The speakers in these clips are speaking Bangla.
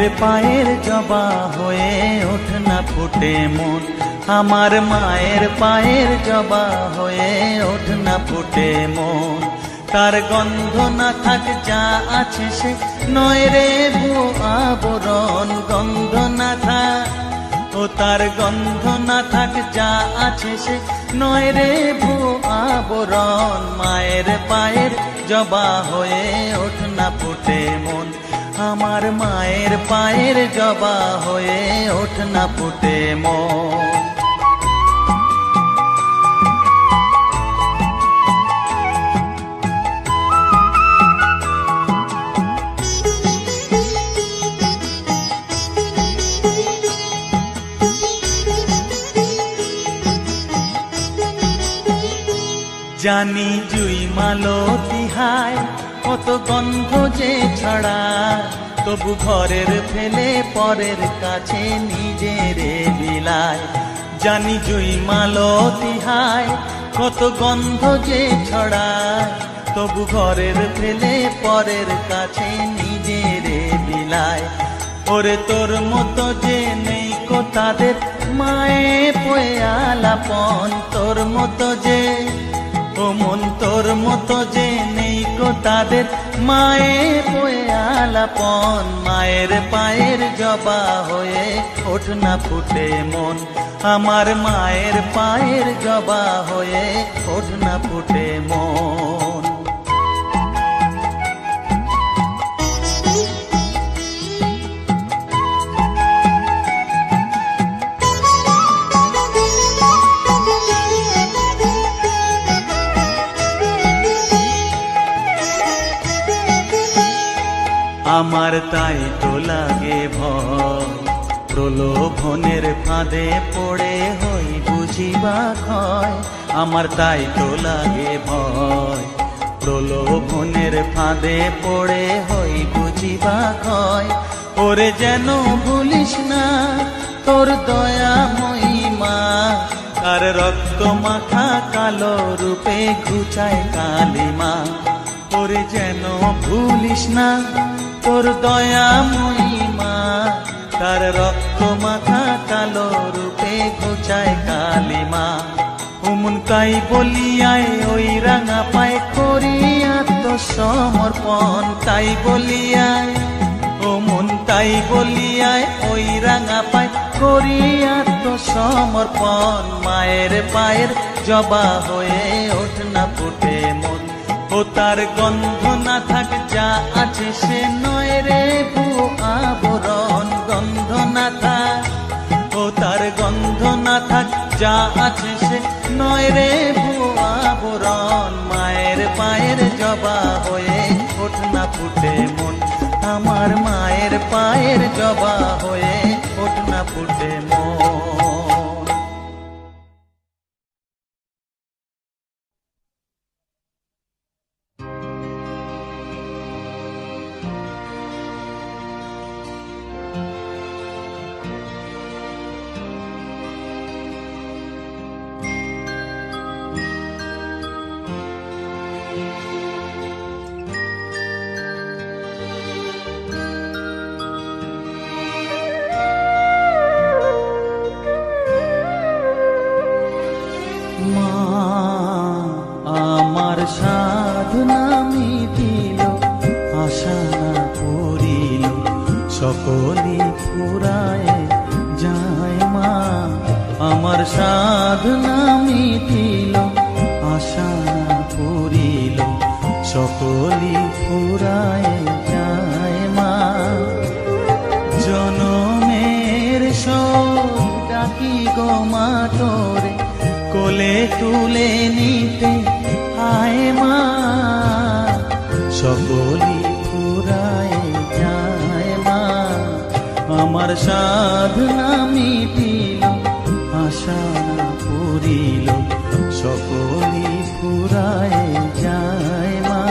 মায়ের পায়ের জবা হয়ে ওঠ না ফুটে মন, আমার মায়ের পায়ের জবা হয়ে ওঠ না ফুটে মন। তার গন্ধ না থাক যা আছে সে নয় রে ভুয়ো আবরণ, গন্ধ না থাক ও তার গন্ধ না থাক যা আছে সে নয় রে ভুয়ো আবরণ। মায়ের পায়ের জবা হয়ে ওঠ না ফুটে মন, আমার মায়ের পায়ের জবা হয়ে ওঠ না ফুটে মন। জানি জুই মালতী হায় কত গন্ধ যে ছড়ায়, তবু ঘরের ফেলে পরের কাছে নিজেরে বিলায়। জানি জুই মালতী হায় কত গন্ধ যে ছড়ায়, তবু ঘরের ফেলে পরের কাছে নিজেরে বিলায়। ওরে তোর মতো যে নেই কো তাদের মায়ে পয়ে আলাপন, তোর মতো যে ও মন তোর মতো যে নেই কো তাদের মায়ে পয়ে আলাপন। মায়ের পায়ের জবা হয়ে ওঠ না ফুটে মন, আমার মায়ের পায়ের জবা হয়ে ওঠ না ফুটে মন। আমার তাই তো লাগে ভয়, প্রলোভনের ফাঁদে পড়ে হই বুঝিবা ক্ষয়। আমার তাই তো লাগে ভয়, প্রলোভনের ফাঁদে পড়ে হই বুঝিবা ক্ষয়। ওরে যেন ভুলিস না তোর দয়া মহিমা, তার রক্ত মাখা কালো রূপে ঘুচায় কালিমা। ওরে যেন ভুলিস না তোর দয়া মহিমা, তার রক্ত মাখা কালো রূপে ঘুচায় কালিমা। উমন তাই বলিয়ায় ওই রাঙা পায় করি আত্মসমর্পণ, তাই বলিয়ায় ও মন তাই বলিয়ায় ওই রাঙা পায় করি আত্মসমর্পণ। মায়ের পায়ের জবা হয়ে ওঠ না ফুটে মন, ও তার গন্ধ না থাক যা আছে সে নয় রে ভুয়ো আবরণ, গন্ধ না থাক ও তার গন্ধ না থাক যা আছে সে নয় রে ভুয়ো আবরণ। মায়ের পায়ের জবা হয়ে ওঠ না ফুটে মন, আমার মায়ের পায়ের জবা হয়ে ওঠ না ফুটে মন। সাধনা মিটিল আশা না করিল সকলে ফুরায় যায় মা, আমার সাধনা মিটিল আশা না করিল সকলে ফুরায় যায় মা। জনমের শোক ডাকি গো মা তোরে কোলে তুলে নিতে আয় মা, সকলি ফুরায় যায় মা। আমার সাধনা মিটিল আশা না পুরিল সকলি ফুরায় যায় মা।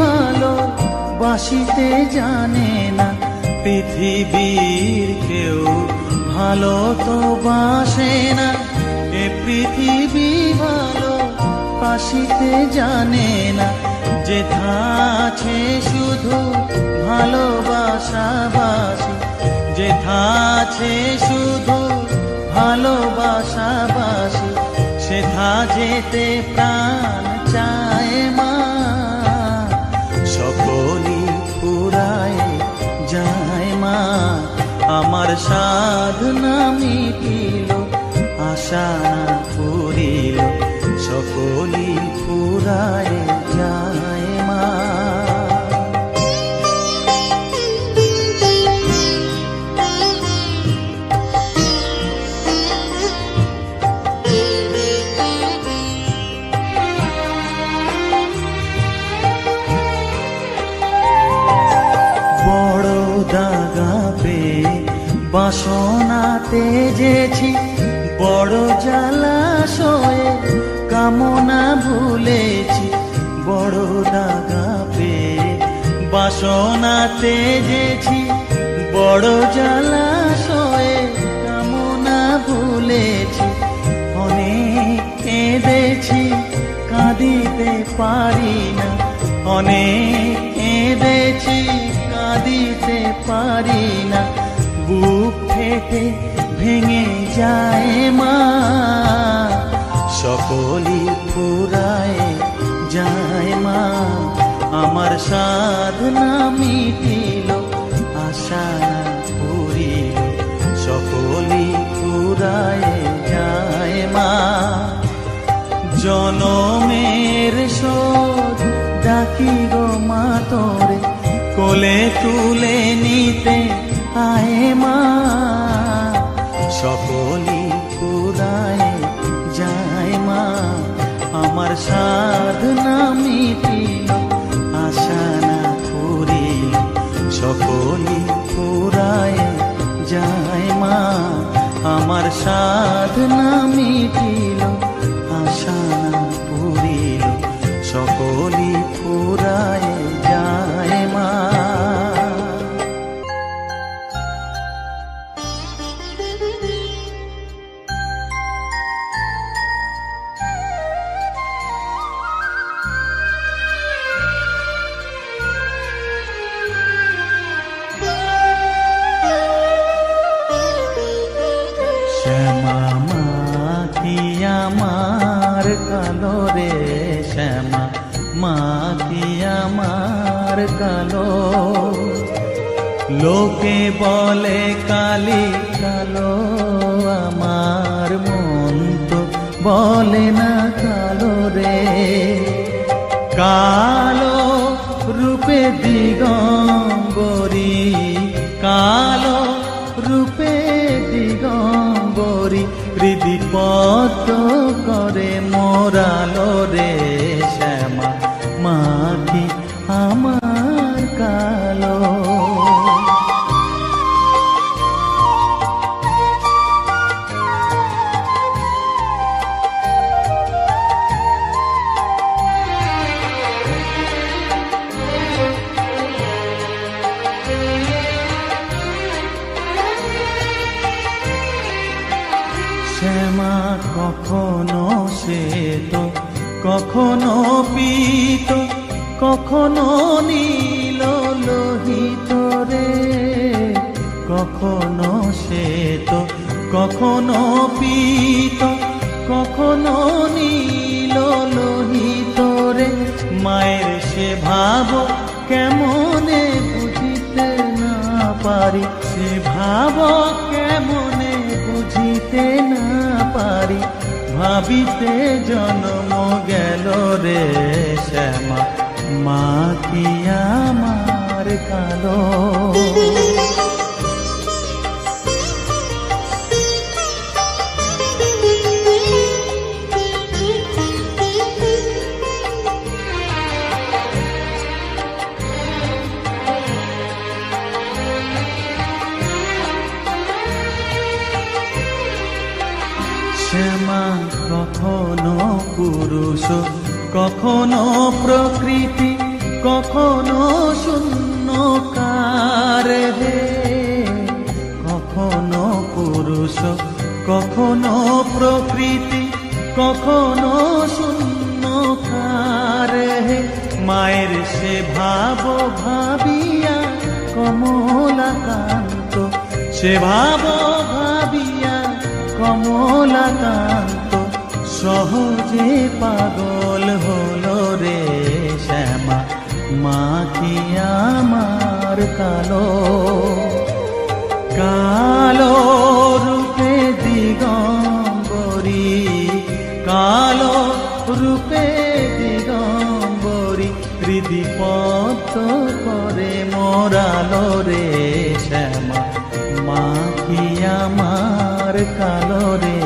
ভালো বাসিতে জানে না, পৃথিবীর কেউ ভালো তো বাসে না। এ পৃথিবী ভালো বাসিতে জানে না, যেথা আছে শুধু ভালোবাসাবাসি, যেথা আছে শুধু ভালোবাসাবাসি, সেথা যেতে প্রাণ চায় মা। সকলই ফুরায় যায় মা, আমার সাধনা মিটিল, আশা পুরিল, সকলই ফুরায় যায় মা। দাগা পেয়ে বাসনা তেজেছি, বড় জলাশয়ে কামনা ভুলেছি। বড় দাগা পেয়ে বাসনা তেজেছি, বড় জলাশয়ে কামনা ভুলেছি। অনেক কেঁদেছি কাঁদিতে পারি না, অনেক কেঁদেছি কাঁদিতে পারি না, বুক ফেটে ভেঙে যায় মা। সকলই ফুরায় যায় মা, আমার সাধনা মিটিল, আশা পুরিল, সকলই ফুরায় যায় মা। জনমের শোধ ডাকি গো মা তোরে, কোলে তুলে নিতে আয় মা। সকলই ফুরায় যায় মা, আমার সাধনা মিটিল, আশা না পুরিল, সকলই ফুরায় যায় মা। আমার সাধনা মিটিল, আশা না পুরিল, সকলই ফুরায় যায় মা। শ্যামা মা কি আমার কালো রে, শ্যামা মা কি আমার কালো। লোকে বলে কালি কালো, আমার মন তো বলে না কালো রে। কালো রূপে দিগম্বরী, কালো রূপে দিগম্বরী, হৃদিপদ্ম করে মোরালো রে। শ্যামা মা কি আমার কালো। শ্যামা কখনো শ্বেত, কখনো পীত, কখনো নীল লোহিত রে। কখনো শ্বেত, কখনো পীত, কখনো নীল লোহিত রে। মায়ের সে ভাব কেমনে বুঝিতে না পারি, সে ভাব কেমনে বুঝিতে না পারি, ভাবিতে জন্ম গেল রে। শ্যামা মা কি আমার কালো। শ্যামা কখনো পুরুষ, কখনো প্রকৃতি, কখনো শূন্যকার হে, কখনো পুরুষ, কখনো প্রকৃতি, কখনো শূন্যকার হে। মায়ের সে ভাব ভাবিয়া কমলাকান্ত, সে ভাব ভাবিয়া কমলাকান্ত সহজে পাগল হলো রে শ্যামা। মা কি আমার কালো, কালো রূপে দিগম্বরী, কালো রূপে দিগম্বরী হৃদি পদ্ম করে মোরালো রে শ্যামা। মা কি আমার কালো রে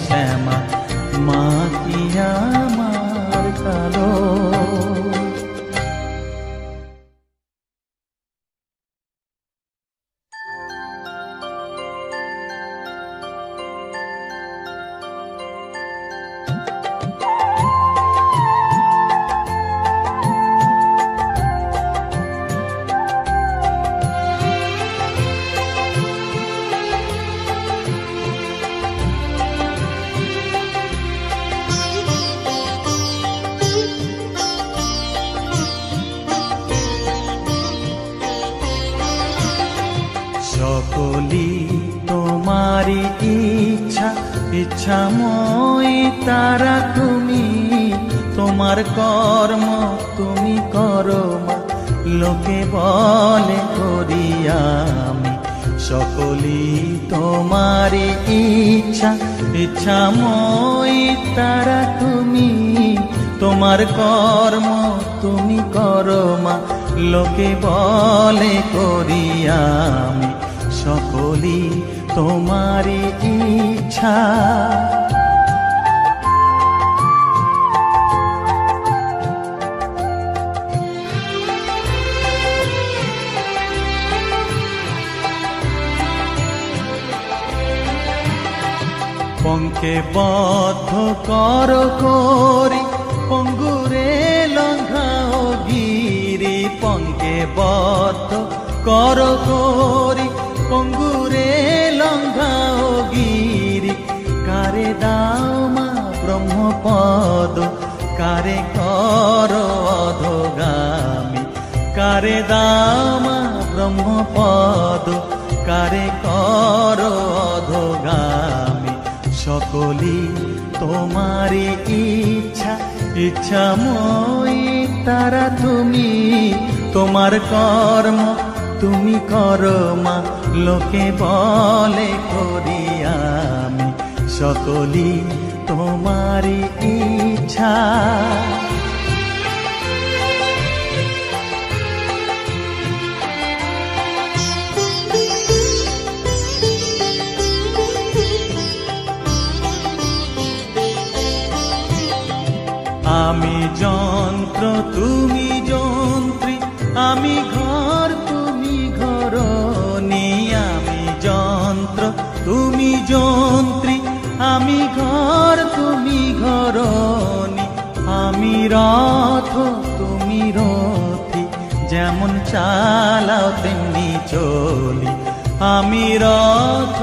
শ্যামা, মা কি আমার কালো। সকলি তোমারি ইচ্ছা, ইচ্ছাময়ী তারা তুমি। তোমার কর্ম তুমি করো মা, লোকে বলে করি আমি। সকলি তোমারি ইচ্ছা, ইচ্ছাময়ী তারা তুমি। তোমার কর্ম তুমি করো মা, লোকে বলে করি আমি। সকলি তোমারি ইচ্ছা। পঙ্কে বদ্ধ কর করি, পঙ্গুরে লঙ্ঘাও গিরি। পঙ্কে বদ্ধ কর করি, পঙ্গুরে লঙ্ঘাও গিরি। কারে দাও মা ব্রহ্মপদ, কারে কর অধোগামী। কারে দাও মা ব্রহ্মপদ, কারে কর অধোগামী। সকলি তোমারি ইচ্ছা, ইচ্ছাময়ী তারা তুমি। তোমার কর্ম তুমি করো মা, লোকে বলে করি আমি। সকলি তোমারি ইচ্ছা। আমি যন্ত্র তুমি যন্ত্রী, আমি ঘর তুমি ঘরণী। আমি যন্ত্র তুমি যন্ত্রী, আমি ঘর তুমি ঘরণী। আমি রথ তুমি রথী, যেমন চালাও তেমনি চলি। আমি রথ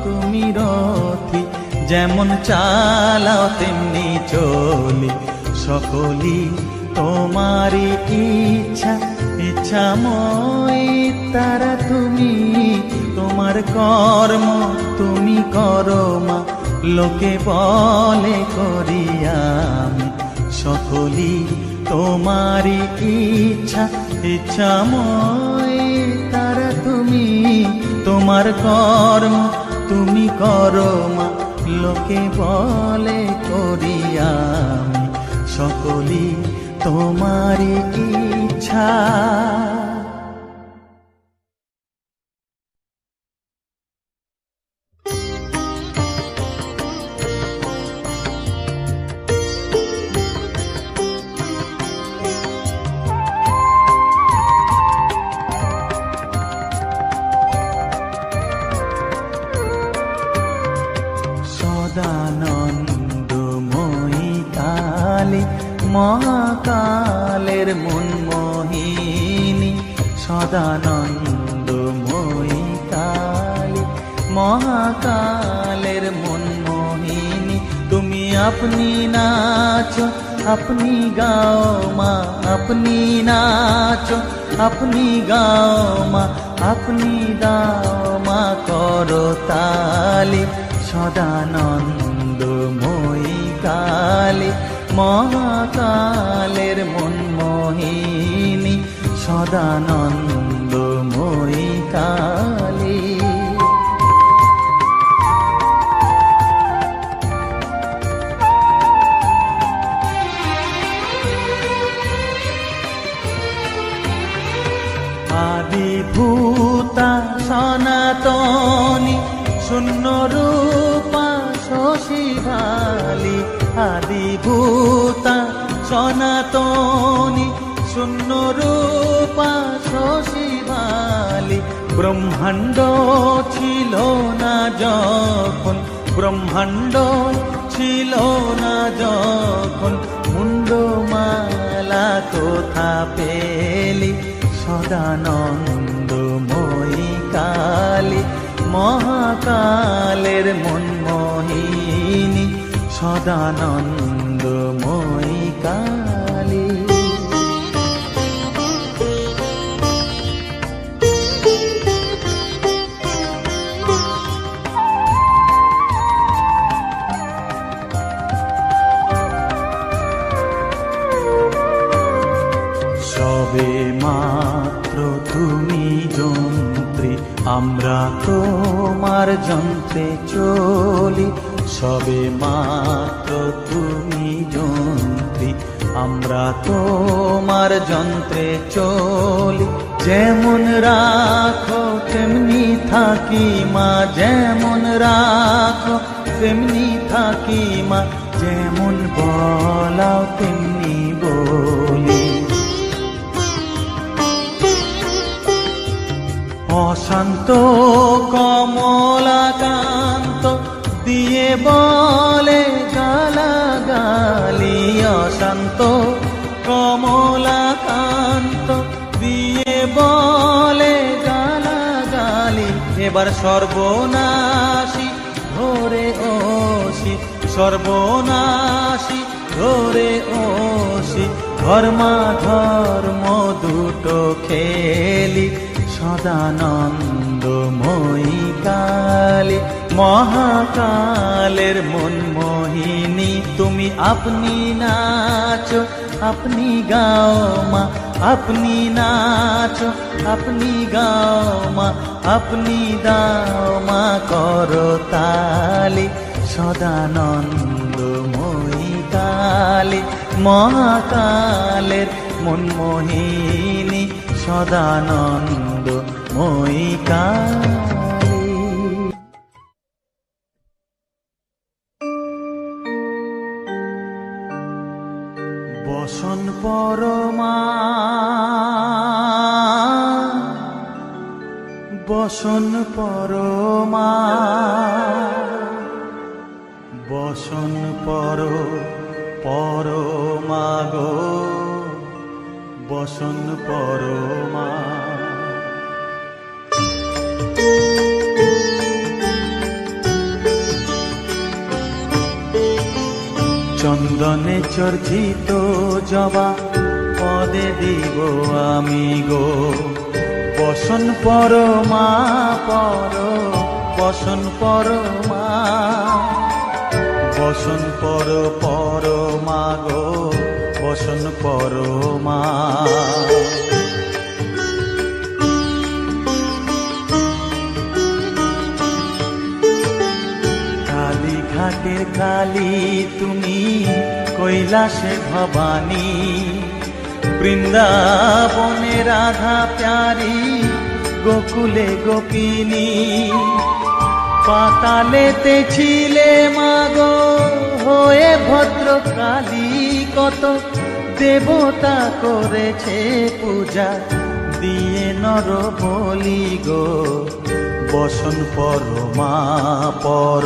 তুমি রথী, যেমন চালাও তেমনি চলি। সকলি তোমারি ইচ্ছা, ইচ্ছাময়ী তারা তুমি। তোমার কর্ম তুমি করো মা, লোকে বলে করি আমি। সকলি তোমারি ইচ্ছা, ইচ্ছাময়ী তারা তুমি। তোমার কর্ম তুমি করো মা, লোকে বলে করি আমি। সকলি তোমারি ইচ্ছা। সদানন্দময়ী কালী, মহাকালের মনমোহী সদানন্দময়ী কালী, মহাকালের মনমোহিনী। তুমি আপনি নাচো, আপনি গাও মা, আপনি নাচো, আপনি গাও মা, আপনি দাও মা করতালি। সদানন্দময়ী কালী, মহাকালের মনমোহিনী, সদানন্দময়ী কালী। আদিভূতা সনাতনী, শূন্য রূপা শশী ভালি। আদিভূতা সনাতনী, শূন্য রূপা শশী ভালি। ব্রহ্মাণ্ড ছিল না যখন, ব্রহ্মাণ্ড ছিল না যখন, মুন্ডমালা কোথা পেলি। সদানন্দময়ী কালী, মহাকালের মনমোহিনী, সদানন্দময়ী কালী। সবে মাত্র তুমি যন্ত্রী, আমরা তোমার যন্ত্রে চলি। সবে মাত্র তুমি যন্ত্রী, আমরা তোমার যন্ত্রে চলি। যেমন রাখো তেমনি থাকি মা, যেমন রাখো তেমনি থাকি মা, যেমন বলাও তেমনি বলি। অশান্ত কমলাকান্ত দিয়ে বলে গালাগালি। অশান্ত কমলাকান্ত দিয়ে বলে গালাগালি। এবার সর্বনাশী ধরে ওসি, সর্বনাশী ধরে ওসি, ধর্মা ধর্ম দুটো খেলি। সদানন্দময়ী কালী, মহাকালের মনমোহিনী। তুমি আপনি নাচো, আপনি গাও মা, আপনি নাচো, আপনি গাও মা, আপনি দাও মা করতালি। সদানন্দময়ী কালী, মহাকালের মনমোহিনী, সদানন্দময়ী কালী। বসন পরমা, বসন পরমা, বসন পরমা গো, বসন পরমা। চন্দনে চর্চিত জবা পদে দিব আমি গো, বসন পরমা পর, বসন পরমা, বসন পরমা গো, বসন পরমা। কালীঘাটের কালী তুমি, কৈলাসে ভবানী, বৃন্দাবনে রাধা প্যারি, গোকুলে গোপিনী। পাতালেতে ছিলে মাগো হয়ে ভদ্রকালী, কত দেবতা করেছে পূজা দিয়ে নর বলি গো, বসন পরমা পর,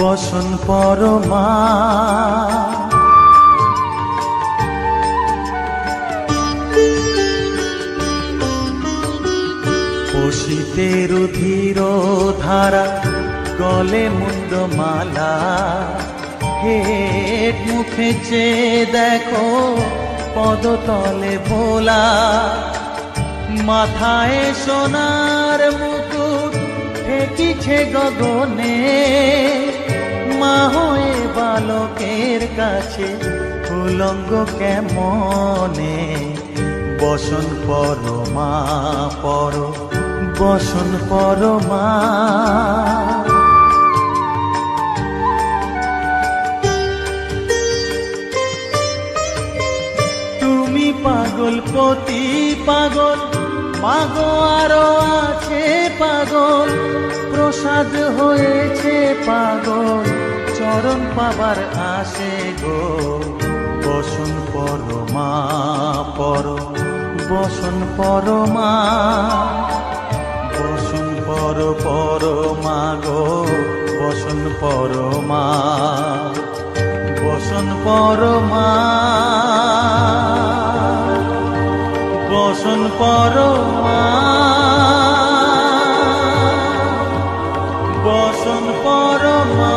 বসন পরমা। শীতের ধীর ধারা গলে মুন্ডমালা হেট মুখে চেয়ে দেখো পদতলে ভোলা মাথায় সোনার মুকুট ঠেকিছে গগনে মা হয়ে বালকের কাছে উলঙ্গ কেমনে বসন পরমা পর বসন পরমা তুমি পাগল পতি পাগল মাগো আরো আছে পাগল প্রসাদ হয়েছে পাগল চরণ পাবার আসে গো বসন পরমা পর বসন পরমা বসন পরমা গো বসন পরমা বসন পরমা বসন পরমা বসন পরমা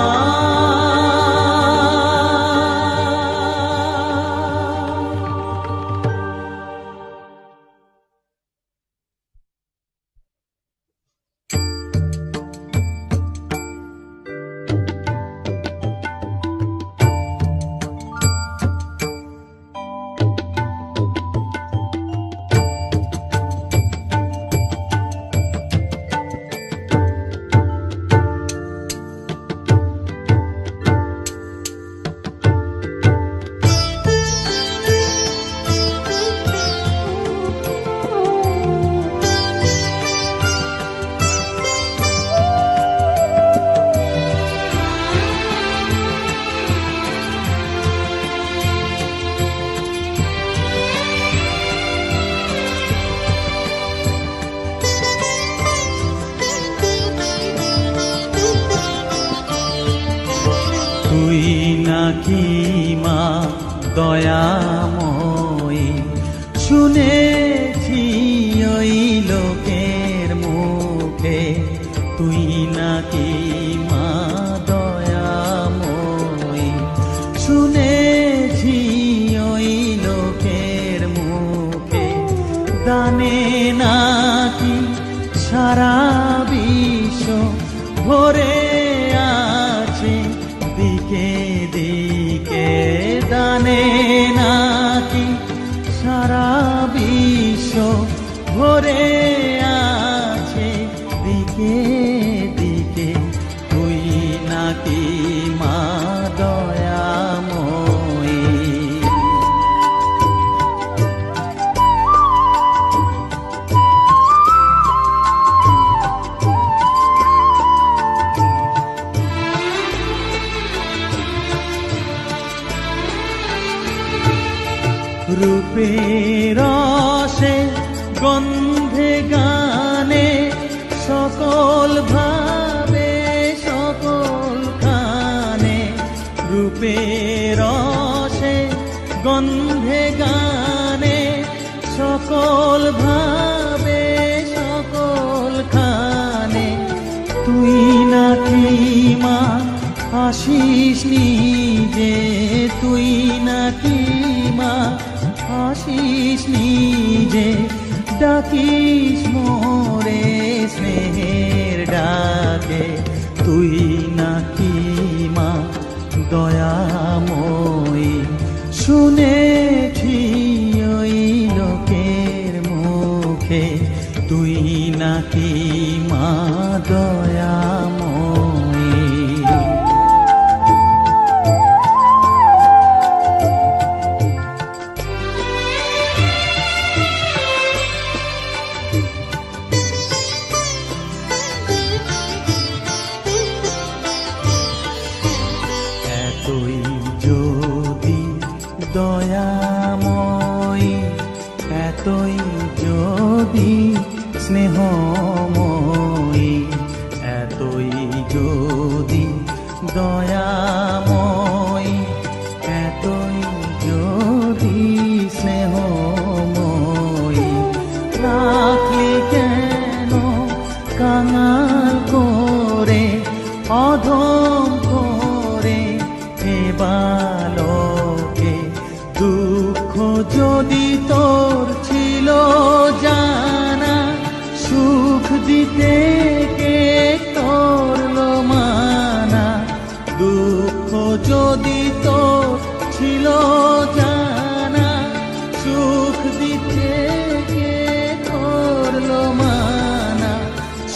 তুই নাকি মা দয়াময়ী শুনেছি ওই লোকের মুখে তুই নাকি মা দয়াময়ী শুনেছি ওই লোকের মুখে দানে নাকি সারা বিশ্ব ভরে আছে দিকে দিকে দানে নাকি সারা বিশ্ব ভরে আছে দিকে দিকে তুই নাকি মা দয়াময়ী রূপের রসে গন্ধে গানে সকল ভাবে সকল খানে রূপের রসে গন্ধে গানে সকল ভাবে সকল খানে তুই নাকি মা আসিস নিজে তুই নাকি মা আসিস নিজে ডাকিস মোরে স্নেহের ডাকে তুই নাকি মা দয়াময়ী শুনেছি ওই লোকের মুখে তুই নাকি মা দয়াময়ী এতই যদি দয়াময়ী এতই যদি স্নেহময়ী এতই যদি দয়াময়ী এতই যদি স্নেহময়ী রাখলি কেন দিতে কে করলো মানা, দুঃখ যদি তো ছিল জানা, সুখ দিতে কে করলো মানা,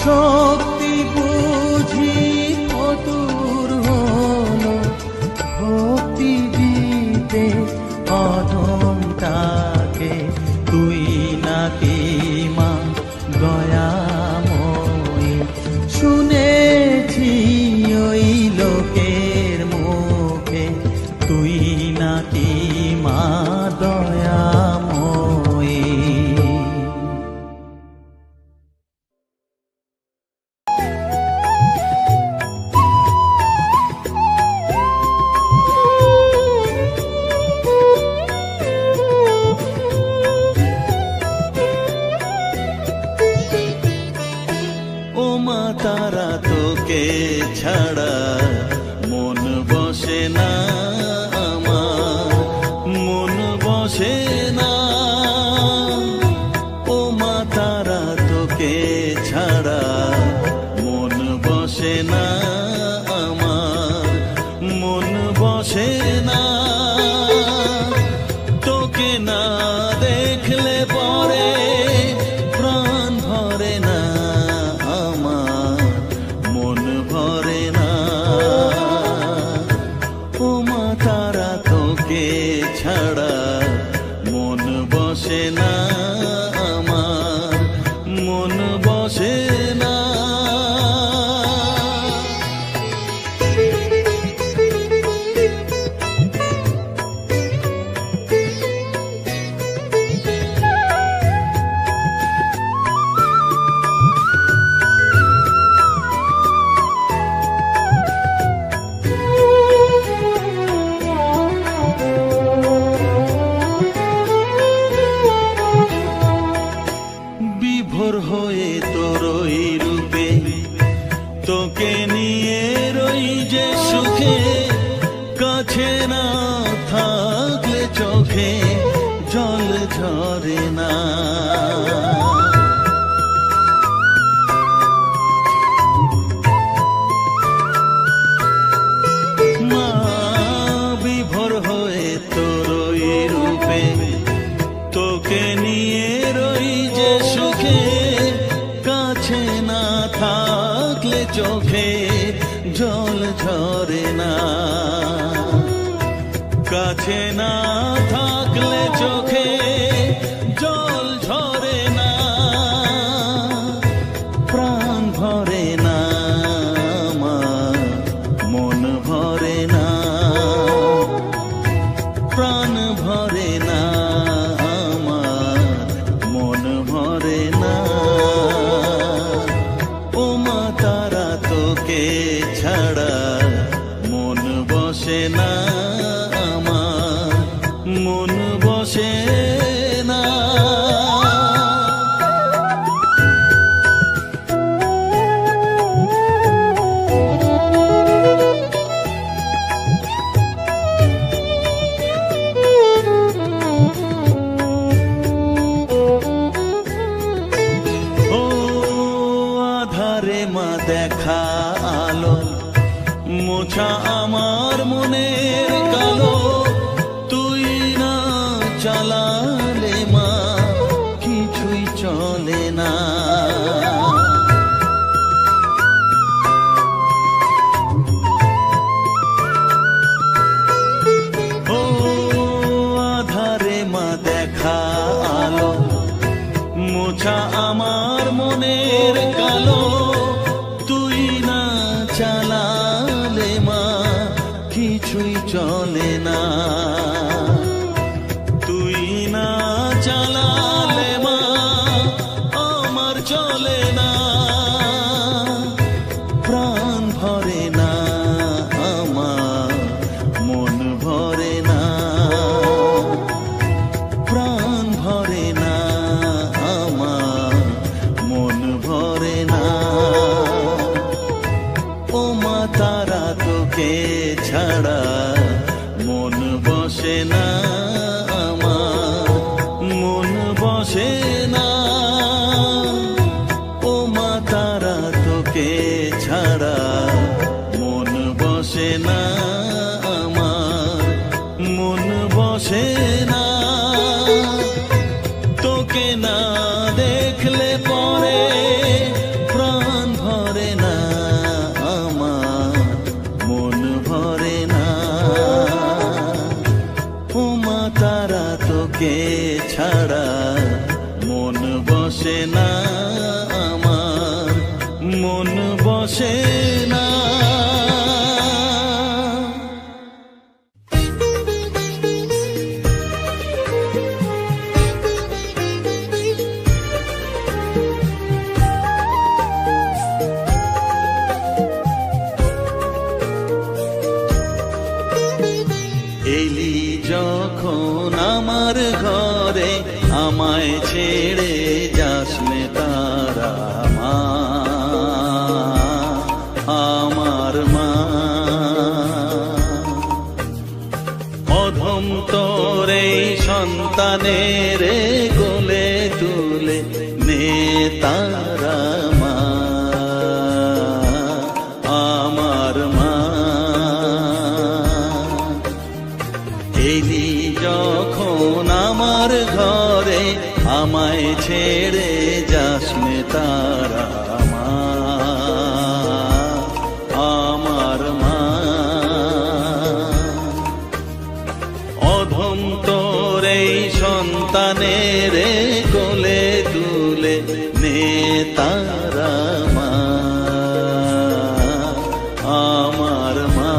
শক্তি বুঝি কতুর হলো, ভক্তি দিতে অধমটাকে, তুই নাকি মা দয়াময়ী, শুনেছি ওই লোকের মুখে, তুই নাকি মা দয়াময়ী। ও মা তারা, তোকে ছাড়া মন বসে না আমার, মন বসে না। ও মা তারা, তোকে ছাড়া মন বসে না আমার, মন বসে না। তোকে না দেখলে পরে প্রাণ ভরে না আমার, মন ভরে না। ও মা তারা, তোকে ছাড়া মন বসে না আমার, মন বসে না। বিভোর হয়ে তোরই রূপে, তোকে নিয়ে রই যে সুখে, কাছে না থাকলে চোখে জল ঝরে না। মা বিভোর হয়ে তোরই রূপে, তোকে নিয়ে রই যে সুখে, কাছে না থাকলে চোখে জল ঝরে না, কাছে না থাকলে চোখে জল ঝরে না। প্রাণ ভরে না আমার, মন ভরে না, প্রাণ ভরে না আমার, মন ভরে না। ও মা তারা, তোকে ছাড়া মন বসে না আমার, মন বসে না। ও আধারে মা দেখা আলো, মোছা আমার মনের কালো, তুই না চালালে মা কিছুই চলে না। ও আধারে মা দেখা আলো, মোছা আমার মনের কালো, তুই না চালালে মা কিছুই চলে না। তুই না চালালে মা আমার চলে না। প্রাণ ভরে না আমার, মন ভরে না, প্রাণ ভরে না আমার, মন ভরে না। দেখলে পরে প্রাণ ভরে না আমার, মন ভরে না। ও মা তারা তোকে ছাড়া মন বসে না আমার, মন বসে না। এলি যখন আমার ঘরে আমায় ছেড়ে যাস নে তারা মা, আমার মা। অধম তোর এই সন্তানের কোলে তুলে নে তারা মা, আমার মা। এলি যখন আমার ঘরে আমায় ছেড়ে যাস নে তারা মা, আমার মা। অধম তোর এই সন্তানের কোলে তুলে নে তারা মা, আমার মা।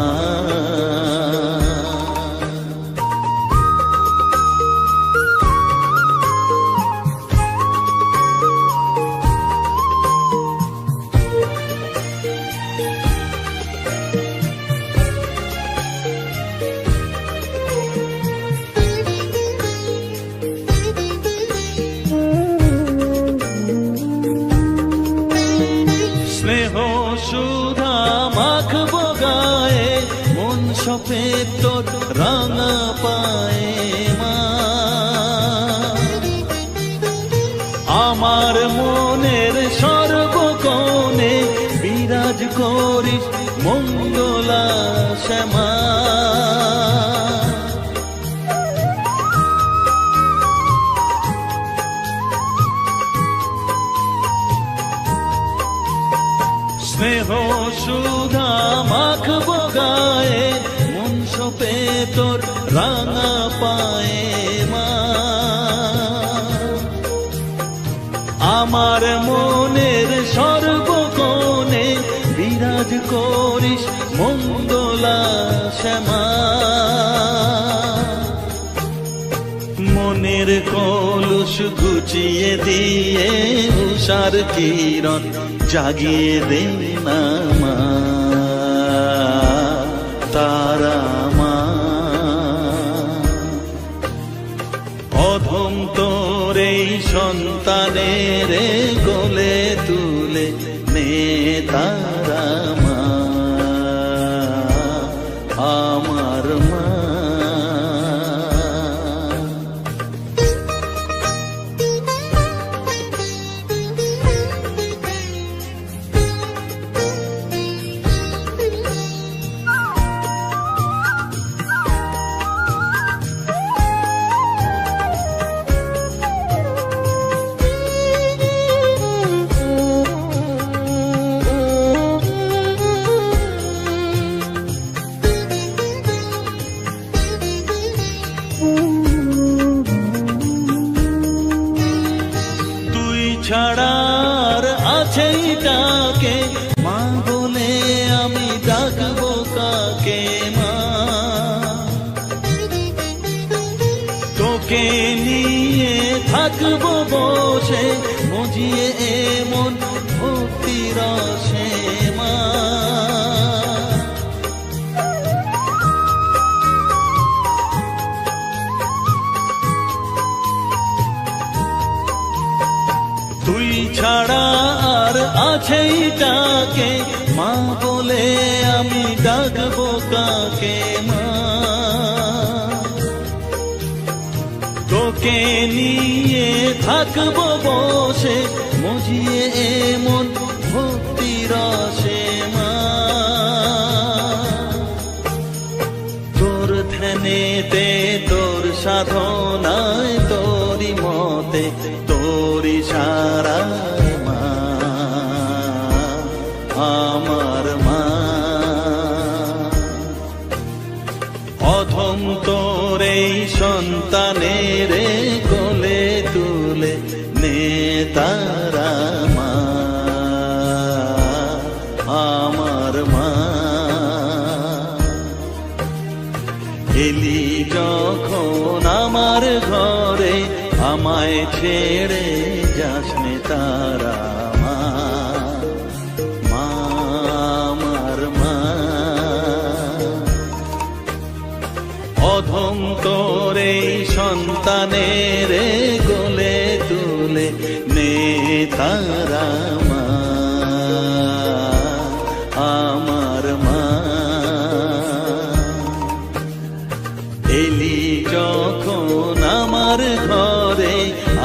স্নেহ সুধা মাখবো গায়ে, মন সফেদ তোর রাঙা পায়ে মা। আমার মনের সর্বকোণে বিরাজ করিস মঙ্গলা শ্যামা। স্নেহ সুধা মাখবো গায়ে, মন সপে তোর রাঙা পায়ে মা। আমার মনের সর্বকোণে বিরাজ করিস মঙ্গলা শ্যামা। মনের কলুষ ঘুচিয়ে দিয়ে উষার কিরণ জাগিয়ে দে না মা, তারা মা। অধম তোর এই সন্তানের কোলে তুলে নে তারা মা, আমার মা। ছাড়ার আছেই ডাকে মা বলে আমি ডাকবো কাকে মা। তোকে নিয়ে থাকবো বসে মজিয়ে এমন ভক্তি রসে মা। তুই ছাড়া আর আছেই ডাকে মা বলে আমি ডাকবো কাকে মা। তোকে নিয়ে থাকবো বসে মজিয়ে এমন ভক্তি রসে মা। তোর ধ্যানেতে তোর সাধনায় তোরি মতে তোরি সারা সন্তানের কোলে তুলে নে তারা মা, আমার মা। এলি যখন আমার ঘরে আমায় ছেড়ে যাস নে তারা মা, মা আমার মা। অধম তোরে সন্তানের কোলে তুলে নে তারা মা, আমার মা। এলি যখন আমার ঘরে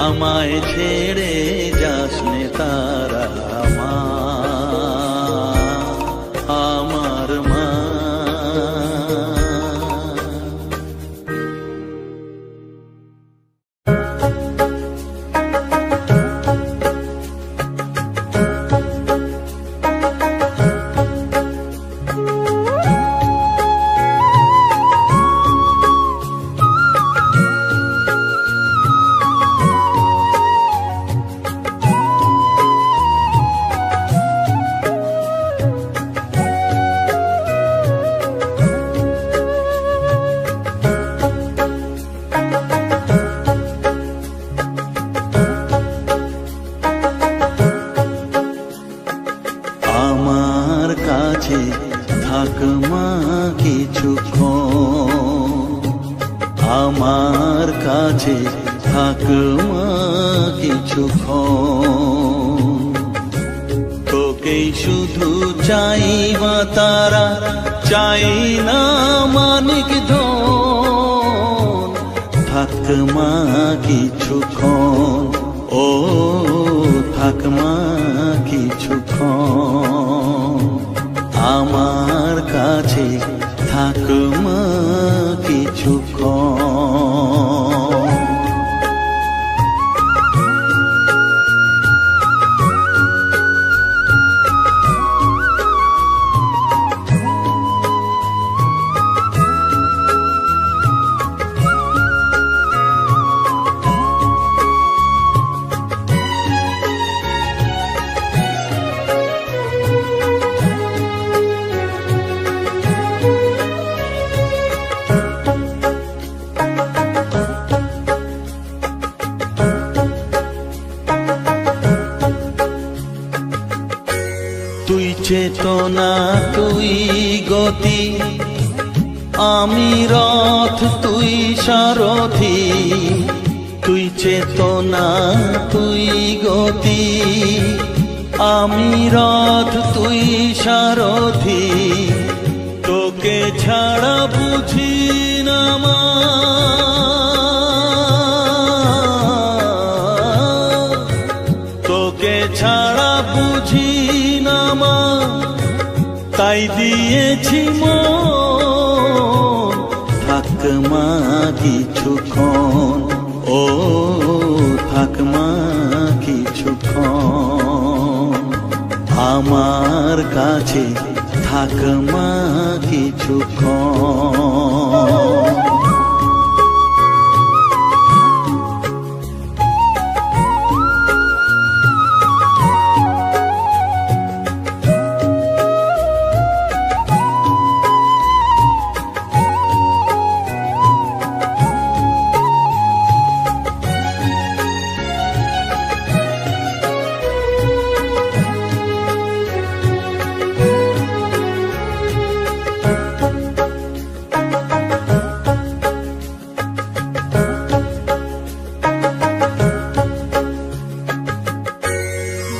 আমায় ছেড়ে যাস নে তারা মা, আমার মা। আমার কাছে থাক মা কিছুক্ষণ, আমার কাছে থাক মা কিছুক্ষণ। তোকেই শুধু চাই মা তারা, চাই না মানিক ধন। থাক মা কিছুক্ষণ, ও থাক মা কিছুক্ষণ। আমার কাছে থাক মা কিছুক্ষণ। তুই চেতনা তুই গতি, আমি রথ তুই সারথি। তুই চেতনা তুই গতি, আমি রথ তুই সারথি। তোকে ছাড়া বুঝি না মা, তোকে ছাড়া বুঝি না মা। তাই দিয়েছি মন, থাক মা কিছুক্ষণ, ও থাক মা কিছুক্ষণ। আমার কাছে থাক মা কিছুক্ষণ।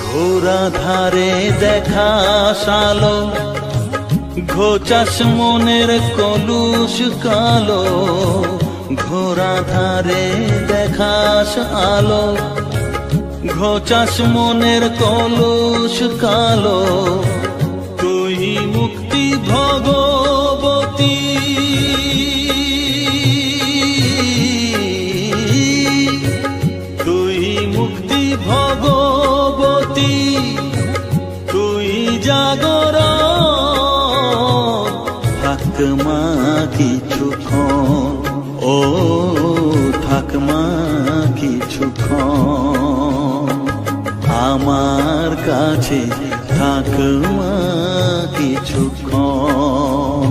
ঘোরা ধারে দেখা সালো, ঘোচাস মনের কলুষ কালো। ঘোরা ধারে দেখাস আলো, ঘোচাস মনের কলুষ কালো। তুই মুক্তি ভগবতী, তুই মুক্তি ভগবতী। তুই জাগরণ, থাক মা কিছুক্ষণ, ও আমার কাছে থাক মা কিছুক্ষণ।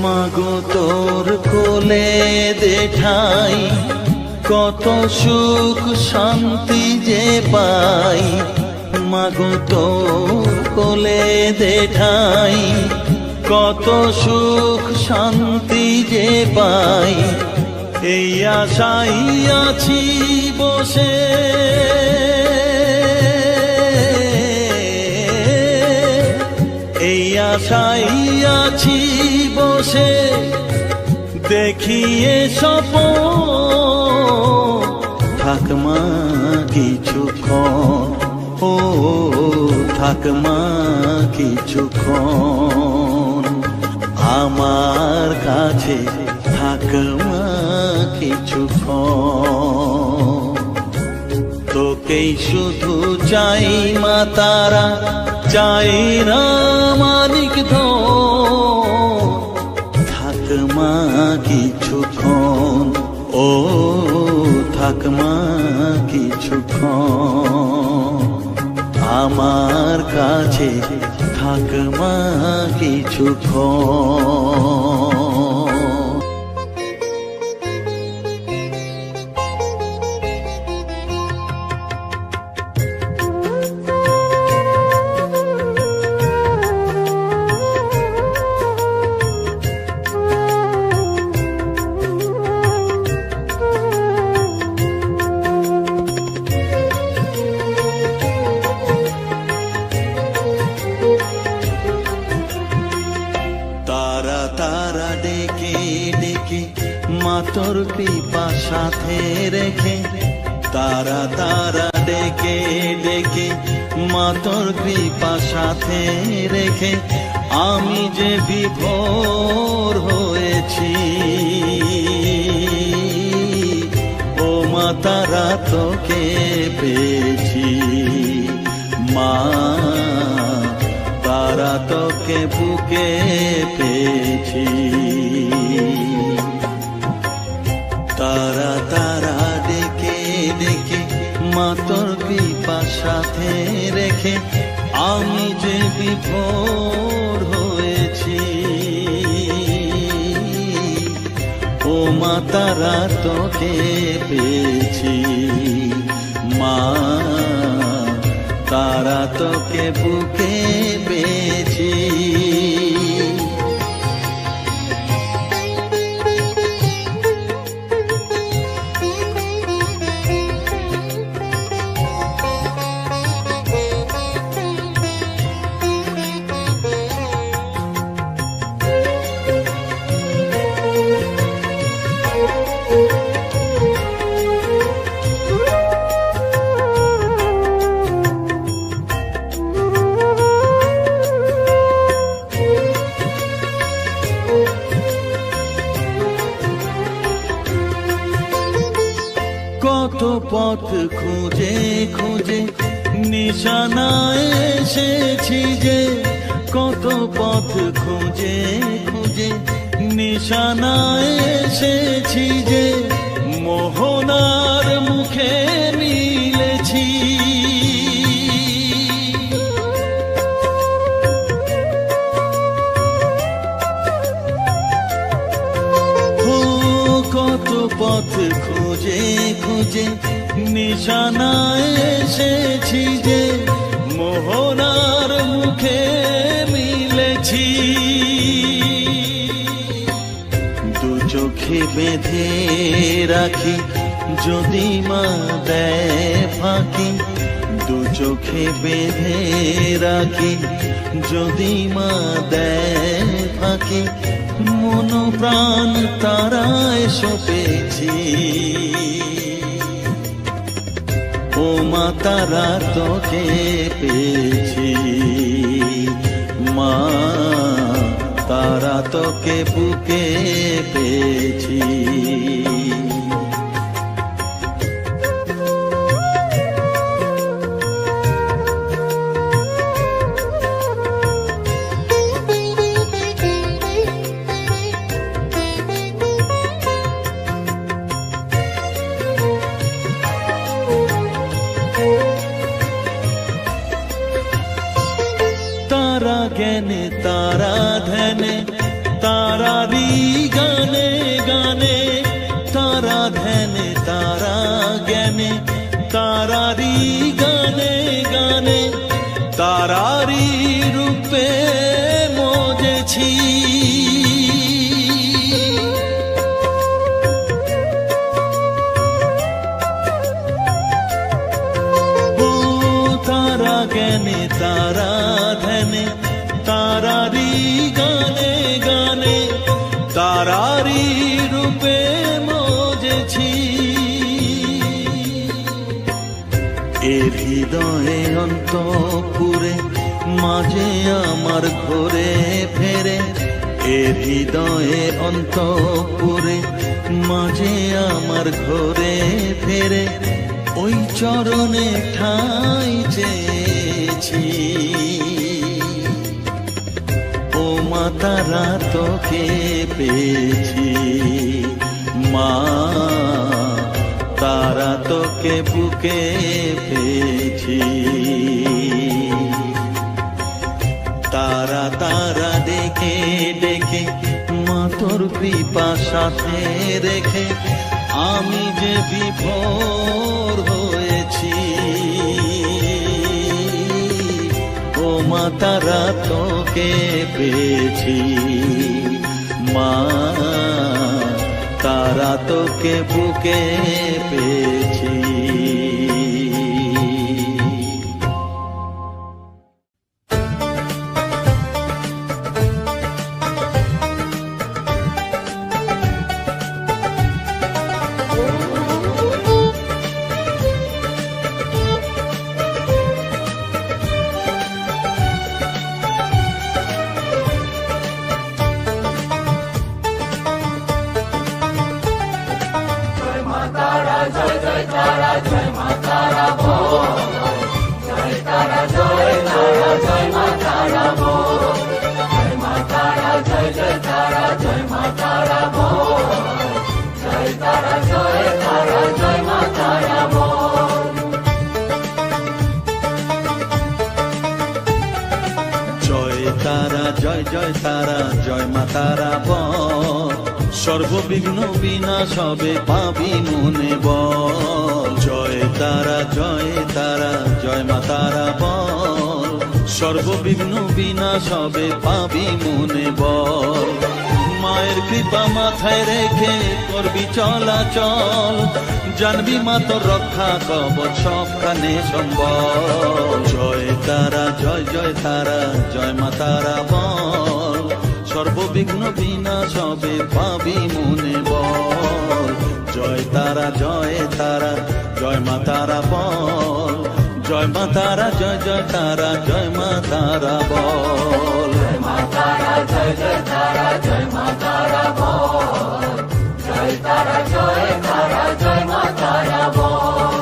মাগো তোর কোলে দেঠাই কত সুখ শান্তি যে পাই, মাগো তোর কোলে দেঠাই কত সুখ শান্তি যে পাই। এই আশাই আছি বসে, এই আশাই আছি বসে, দেখিয়ে স্বপন থাক মা কিছুক্ষণ, ও থাক মা কিছুক্ষণ। আমার কাছে থাক মা কিছুক্ষণ। তোকেই শুধু চাই মা তারা, চাই না মানিক ধন, থাক মা কিছুক্ষণ, ও থাক মা কিছুক্ষণ। আমার কাছে থাক মা কিছুক্ষণ। তারা তারা ডেকে ডেকে মা তোর কৃপা সাথে রেখে, তারা তারা ডেকে ডেকে মা তোর কৃপা সাথে রেখে, আমি যে বিভোর হয়েছি। ও মা তারা তোকে পেয়েছি, মা তারা তোকে বুকে পেয়েছি। তারা তারা ডেকে ডেকে মা তোর কৃপা সাথে রেখে, আমি যে বিভোর হয়েছি। ও মা তারা তোকে পেয়েছি, মা তারা তোকে বুকে পেয়েছি। কত পথ খুঁজে খুঁজে নিশানায় এসেছি যে, কত পথ খুঁজে খুঁজে নিশানায় এসেছি যে, মোহনার মুখে মিলেছি। কত পথ খুঁজে খুঁজে নিশানায় এসেছি যে, মোহনার মুখে মিলেছি। দু চোখে বেঁধে রাখি যদি মা দেয় ফাঁকি, দু চোখে বেঁধে রাখি যদি মা দেয় ফাঁকি, মন প্রাণ তারায় সপেছি। ও মা তারা তোকে পেয়েছি। তোকে বুকে পেয়েছি। তারা জ্ঞানে তারা ধ্যানে তারারি গানে গানে, তারা ধ্যানে তারা জ্ঞানে তারারি গানে গানে, তারারি রূপে মজেছি। ও তারা জ্ঞানে তারা ধ্যানে তারারি গানে গানে, তারারি রূপে মজেছি। এর হৃদয়ে অন্তপুরে মাঝে আমার ঘরে ফেরে, এর হৃদয়ে অন্তপুরে মাঝে আমার ঘরে ফেরে, ওই চরণে ঠাঁই চেয়েছি। ও মা তারা তোকে পেয়েছি, মা তারা তোকে বুকে পেয়েছি। তারা তারা ডেকে ডেকে মা তোর কৃপা সাথে রেখে আমি যে বিভোর হয়েছি। ও মা তারা তোকে পেয়েছি, মা তারা তোকে বুকে পেয়েছি। জয় জয় তারা জয় মা তারা বল, সর্ববিঘ্ন বিনাশ হবে পাবি মনে বল। জয় তারা জয় মা তারা বল, সর্ববিঘ্ন বিনাশ হবে পাবি মনে বল। মায়ের কৃপা মাথায় রেখে করবি চলাচল, জানবি মা তোর রক্ষা কবচ সবখানে সম্বল। জয় তারা জয় মা তারা বল, সর্ববিঘ্ন বিনাশ হবে পাবি মনে বল। জয় তারা জয় মা তারা বল, জয় মা তারা জয় মা তারা বল। জয় মা তারা জয় মা তারা বল, জয় তারা জয় মা তারা বল।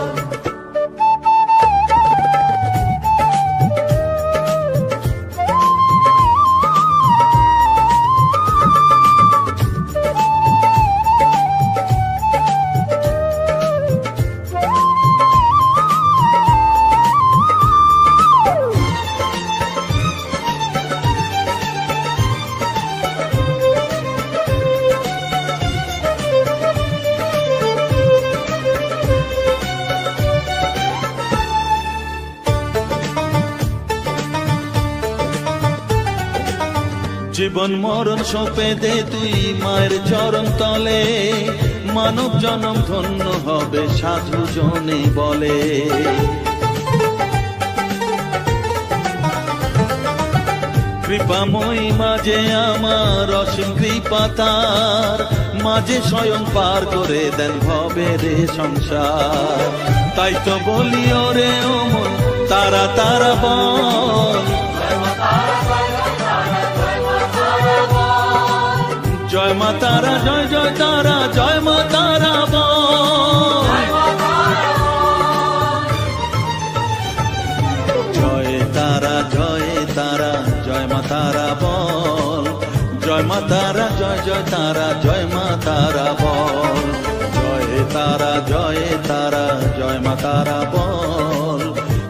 জীবন মরণ সঁপে দে তুই মায়ের চরণ তলে, মানব জনম ধন্য হবে সাধু জনে বলে। কৃপাময়ী মাঝে আমার অসীম কৃপা তার, মাঝে স্বয়ং পার করে দেন ভবের সংসার। তাই তো বলি ওরে ও মন তারা তারা বল, জয় মা তারা, জয় জয় তারা, জয় মা তারা বল। জয় তারা, জয় তারা, জয় মা তারা বল। জয় মা তারা, জয় জয় তারা, জয় মা তারা বল। জয় তারা, জয় তারা, জয় মা তারা বল।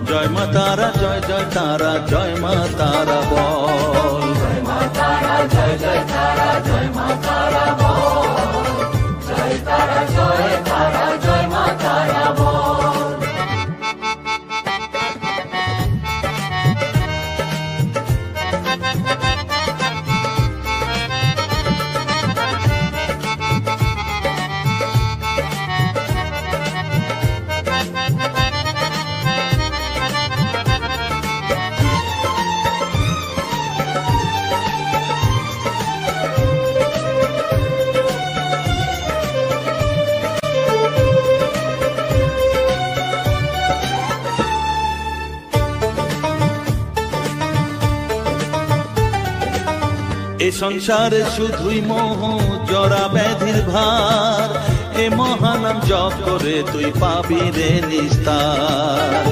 জয় মা তারা, জয় জয় তারা, জয় মা তারা বল। জয় মা তারা, জয় জয় তারা, জয় মা তারা বল। জয় তারা, জয় তারা, জয় মা তারা বল। এ সংসারে শুধুই মোহ জরা ব্যাধির ভার, এ মহানাম জপ করে তুই পাবি রে নিস্তার।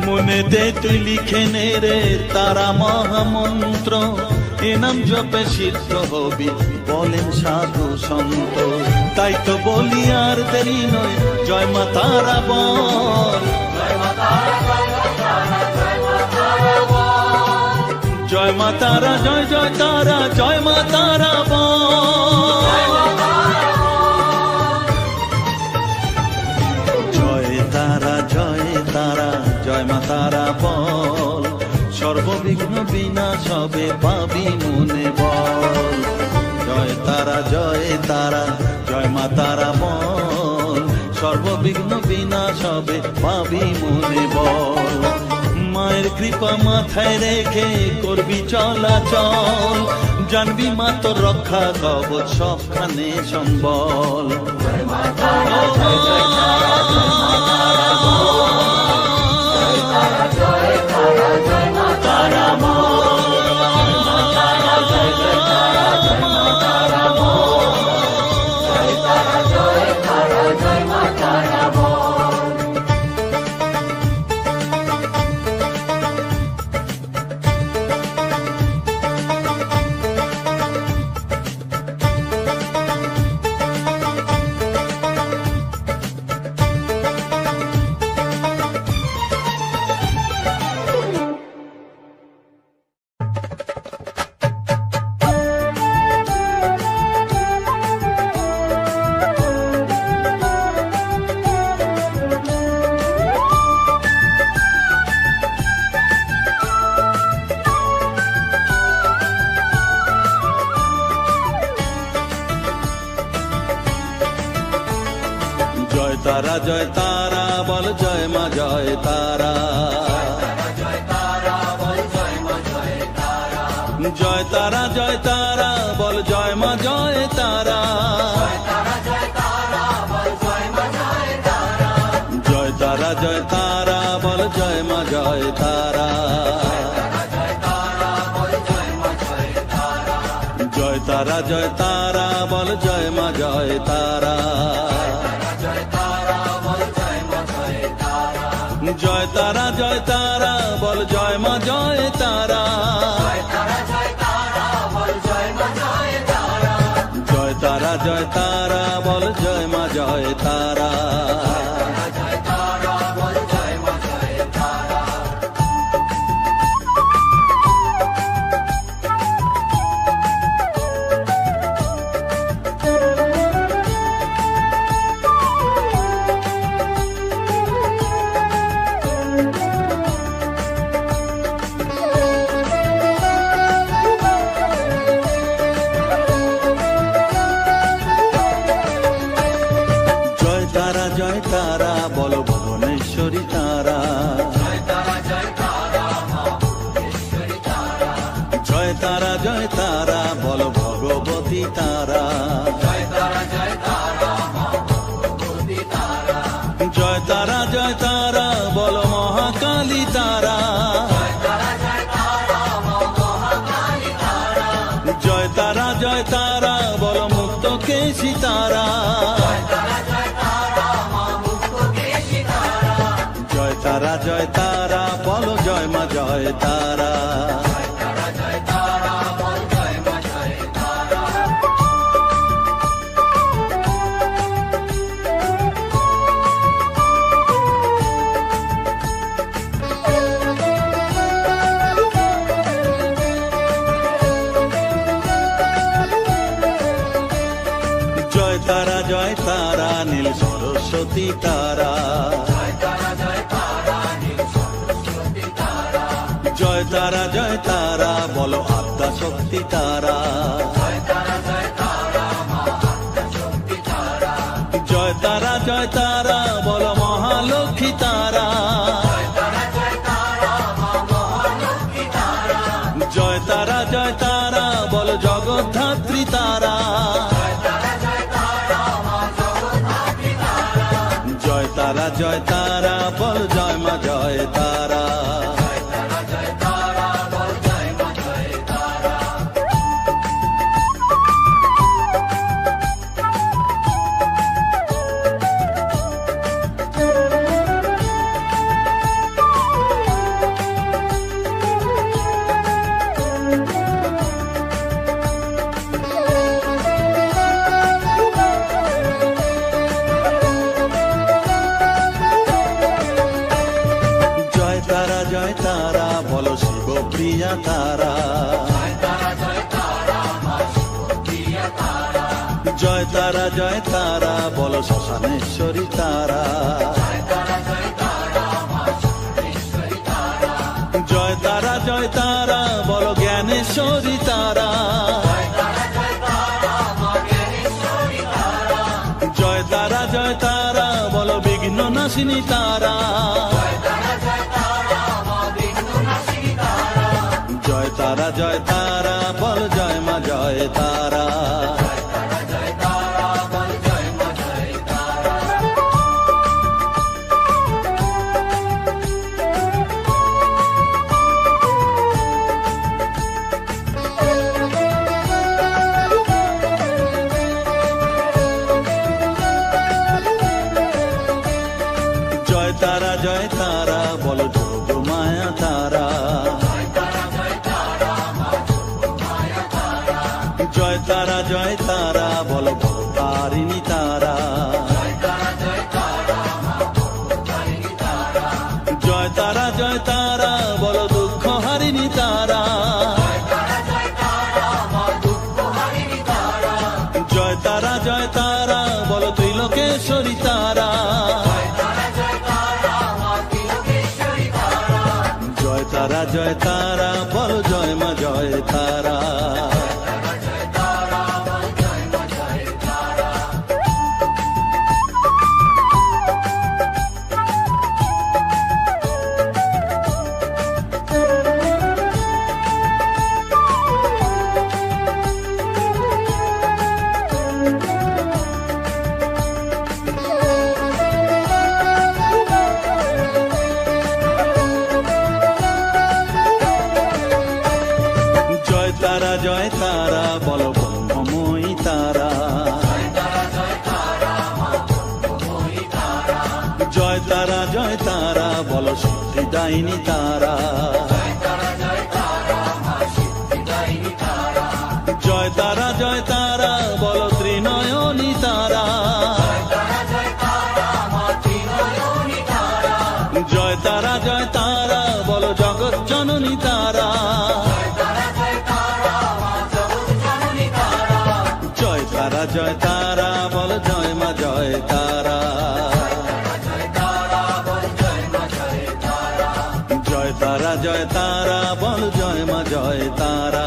মনে দে তুই লিখে নে রে তারা মহামন্ত্র, এ নাম জপে সিদ্ধ হবি বলেন সাধু সন্ত। তাই তো বলি আর দেরি নয়, জয় মা তারা বল। জয় মা তারা, জয় মা তারা বল। জয় মা তারা, জয় জয় তারা, জয় মা তারা বল। জয় তারা, জয় তারা, জয় মা তারা বল। সর্ববিঘ্ন বিনাশ হবে পাবি মনে বল। জয় তারা, জয় তারা, জয় মা তারা বল। সর্ববিঘ্ন বিনাশ হবে পাবি মনে বল। মায়ের কৃপা মাথায় রেখে করবি চলাচল, জানবি মা তোর রক্ষা কবচ সবখানে সম্বল। জয় মা তারা, জয় জয় তারা, জয় মা তারা বল। জয় তারা, জয় তারা, জয় মা তারা বল। জয় মা তারা, জয় জয় তারা, জয় মা তারা বল। জয় তারা, জয় তারা, জয় মা তারা বল। জয় তারা, জয় তারা বল, জয় মা জয় তারা। জয় তারা বল, জয় মা জয় তারা। জয় তারা, জয় তারা বল, জয় মা জয় তারা। জয় তারা, জয় তারা বল, জয় মা জয় তারা। জয় তারা, জয় তারা বল, জয় মা জয় তারা। জয় তারা, জয় তারা বল, জয় মা জয় তারা। জয় তারা, জয় তারা বল, জয় মা জয় তারা। জয় তারা, জয় তারা বল, জয় মা জয় তারা। জয় তারা বলো জয় মা জয় তারা। জয় তারা নীল সরস্বতী তারা, জয় তারা বলো আদ্যা শক্তি তারা, জয় তারা বলো মহালক্ষ্মী তারা, জয় তারা বলো জগদ্ধাত্রী তারা, জয় তারা বল জয় মা জয় তারা। জয় তারা বলো শিবপ্রিয়া তারা, জয় তারা বলো শ্মশানেশ্বরী তারা, জয় তারা বলো জ্ঞানেশ্বরী তারা, জয় তারা বলো বিঘ্ন নাশিনী তারা, জয় তারা বল জয় মা জয় তারা। জয় তারা বলো যোগ মায়া তারা, জয় তারা বলো ভবতারিণী তারা, জয় তারা বলো দুঃখ হারিণী তারা, জয় তারা বলো ত্রিলোকেশ্বরী তারা, জয় তারা বলো জয় মা জয় তারা। জয় তারা বলো ব্রহ্মময়ী তারা, জয় তারা বলো সিদ্ধিদায়িনী তারা, জয় তারা বলো ত্রিনয়নী তারা, জয় তারা বলো জগৎ জননী তারা, জয় তারা বল জয় মা জয় তারা। জয় তারা বল জয় মা জয় তারা।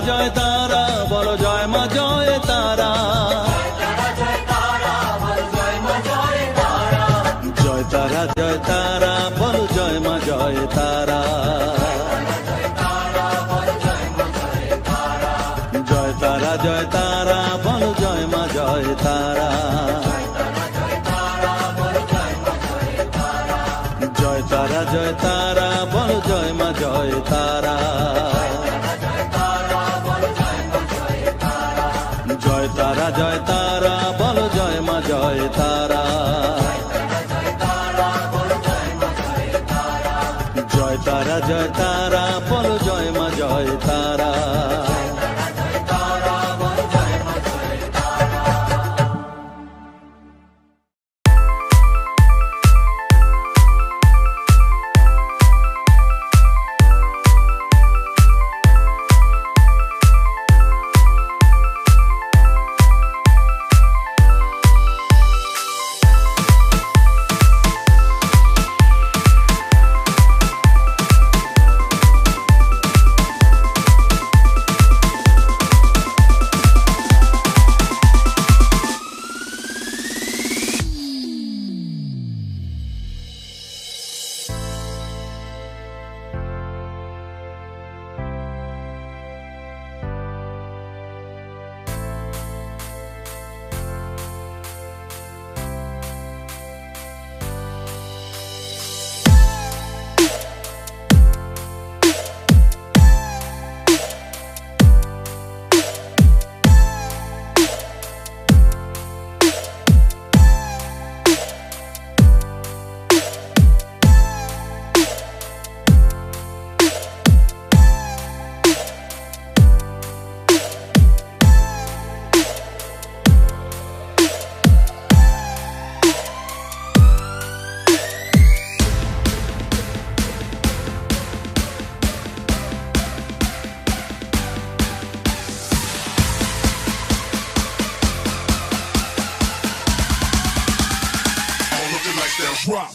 জয় তারা বল জয় মা জয় তারা। জয় তারা বল জয় মা জয় তারা। জয় তারা বল জয় মা জয় তারা। জয় তারা বল জয় মা জয় তারা। জয় তারা বল জয় মা জয় drop.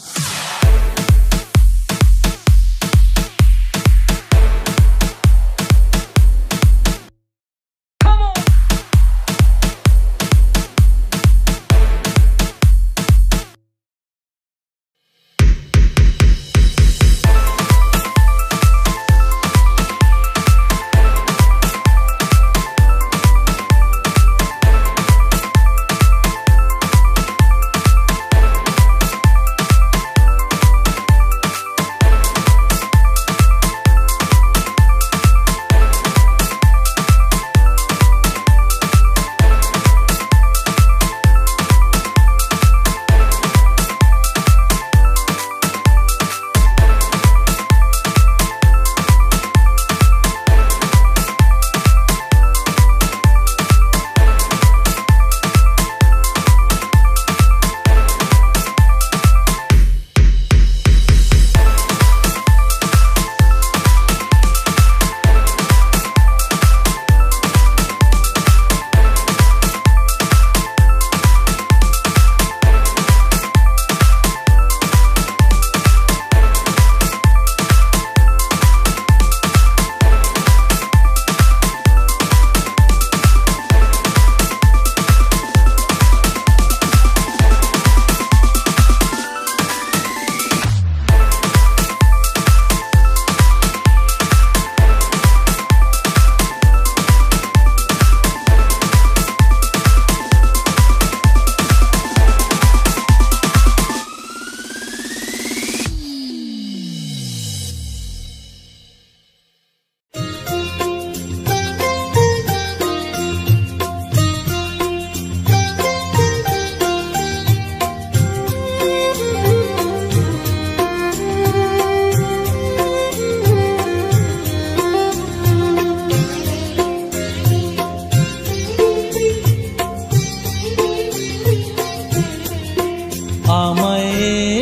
আমায়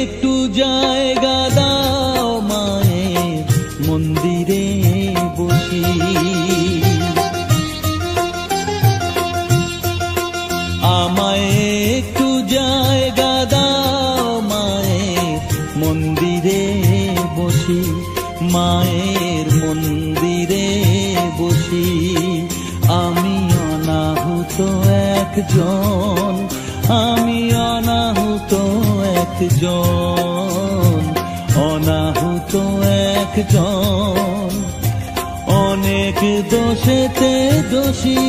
একটু জায়গা দাও মায়ের মন্দিরে বসি, আমায় একটু জায়গা দাও মায়ের মন্দিরে বসি, মায়ের মন্দিরে বসি। আমি অনাহুত একজন, আমি অনাহুত একজন, অনাহুত একজন, অনেক দোষেতে দোষী।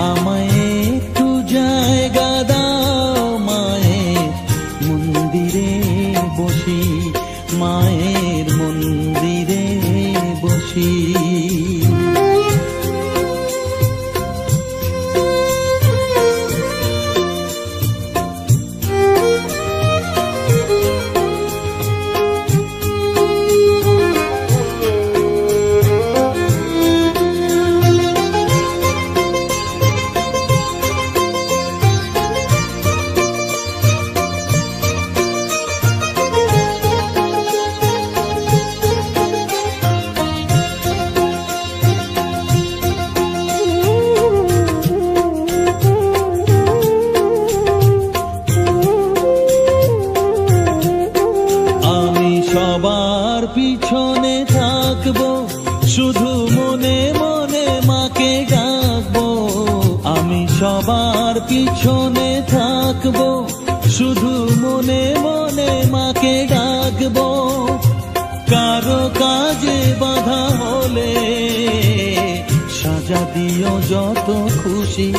আমায় একটু জায়গা দাও মায়ের মন্দিরে বসি, মায়ের মন্দিরে বসি। সবার পিছনে থাকবো, শুধু মনে মনে মাকে ডাকবো। আমি সবার পিছনে থাকবো, শুধু মনে মনে মাকে ডাকবো। কারো কাজে বাধা হলে সাজা দিও যত খুশি,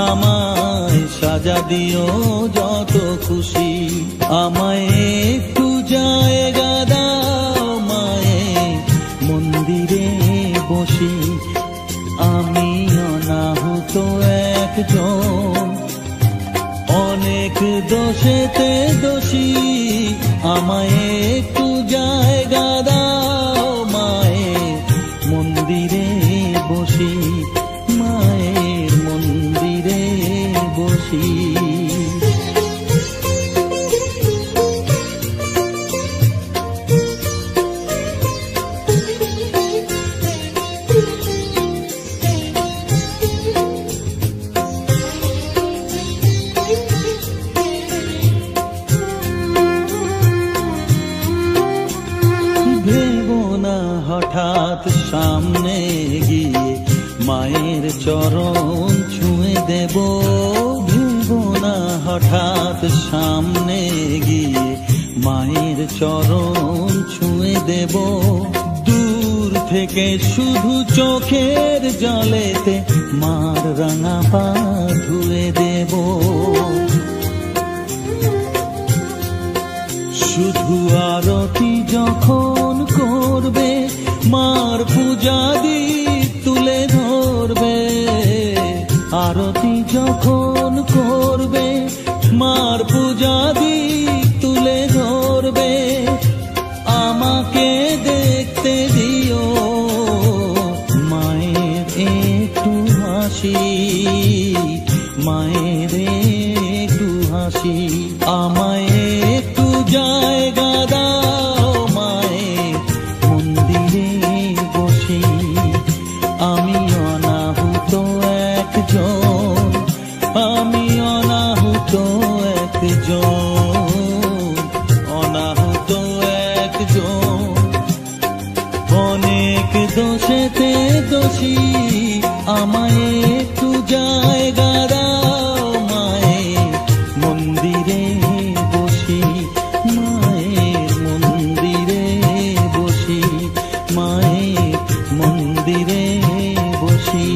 আমায় সাজা দিও যত খুশি। আমায় একটু জায়গা দাও মায়ের মন্দিরে বসি, আমি অনাহুত একজন, অনেক দোষেতে দোষী। আমায় একটু জায়গা দাও মায়ের মন্দিরে বসি, মায়ের মন্দিরে বসি। হঠাৎ সামনে গিয়ে মায়ের চরণ ছুঁয়ে দেব, ভুলবো না হঠাৎ সামনে গিয়ে মায়ের চরণ ছুঁয়ে দেব। দূর থেকে শুধু চোখের জলেতে মার রাঙা পা ধুয়ে দেব। শুধু আরতি যখন করবে মার পূজা দীপ তুলে ধরবে, আরতি যখন করবে মার পূজা দীপ তুলে ধরবে। আমাকে দেখতে দিও মায়ের একটু হাসি, মায়ের একটু হাসি। আমায় একটু জায়গা দাও মায়ের মন্দিরে বসি, আমি অনাহুত একজন, আমি অনাহুত একজন, অনাহুত একজন। অনেক দোষেতে দোষী, আমায় একটু জায়গা দাও মায়ের মন্দিরে বসি, মায়ের মন্দিরে বসি, মায়ের মন্দিরে বসি।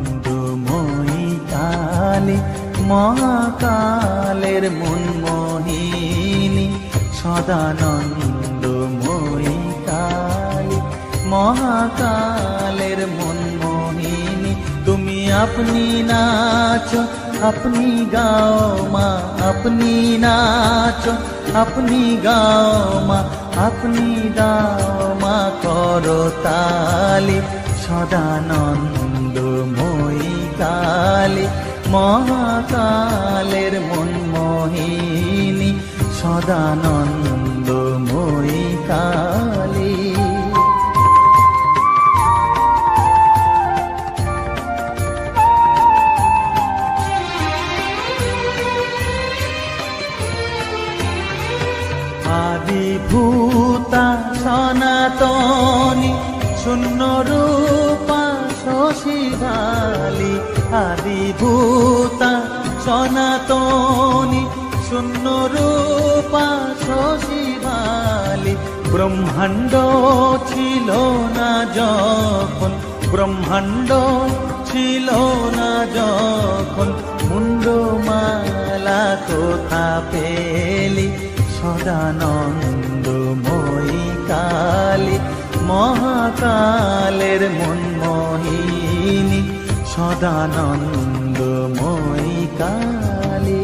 সদানন্দময়ী কালী মহাকালের মনমোহিনী, সদানন্দময়ী কালী মহাকালের মনমোহিনী। তুমি আপনি নাচো আপনি গাও মা, আপনি নাচো আপনি গাও মা, আপনি দাও মা করতালি। সদানন্দময়ী কালী মহাকালের মনমোহিনী, সদানন্দময়ী কালী। আদিভূতা সনাতনী শূন্য রূপা শশীবালী, আদিভূতা সনাতনী শূন্য রূপা শশীবালী। ব্রহ্মাণ্ড ছিল না যখন, ব্রহ্মাণ্ড ছিল না যখন, মুন্ডমালা কোথা পেলি। সদানন্দময়ী কালী মহাকালের মনমোহিনী, সদানন্দময়ী কালী।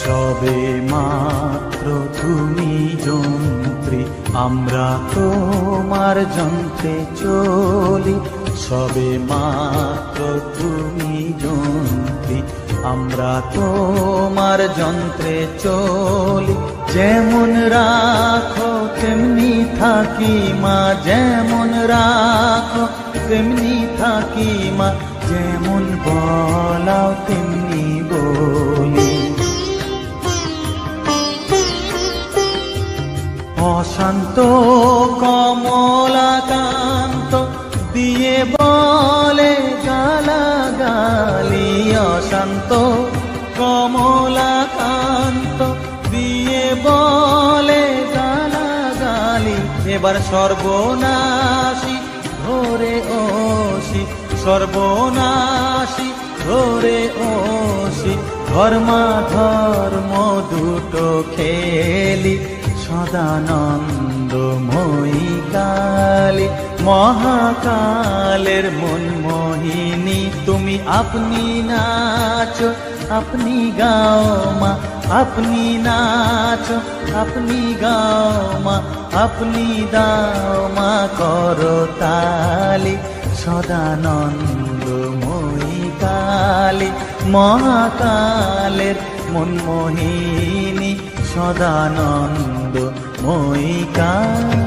সবে মাত্র তুমি যন্ত্রী, আমরা তোমার যন্ত্রে চলি। সবে মাত্র তুমি যন্ত্রী, আমরা তোমার যন্ত্রে চলি। যেমন রাখো তেমনি থাকি মা, যেমন রাখো তেমনি থাকি মা, যেমন বলাও তেমনি বলি। অশান্ত কমলাকান্ত দিয়ে বলে গালাগালি, অশান্ত কমলাকান্ত দিয়ে বলে গালাগালি। এবার সর্বনাশী ধরে ওসি, সর্বনাশী ধরে ওসি, ধর্মাধর্ম দুটো খেলি। সদানন্দময়ী কালী মহাকালের মনমোহিনী, তুমি আপনি নাচো আপনি গাও মা আপনি নাচো আপনি গাও মা আপনি দাও মা করো তালি সদানন্দময়ী কালী মহাকালের মনমোহিনী সদানন্দময়ী কালী।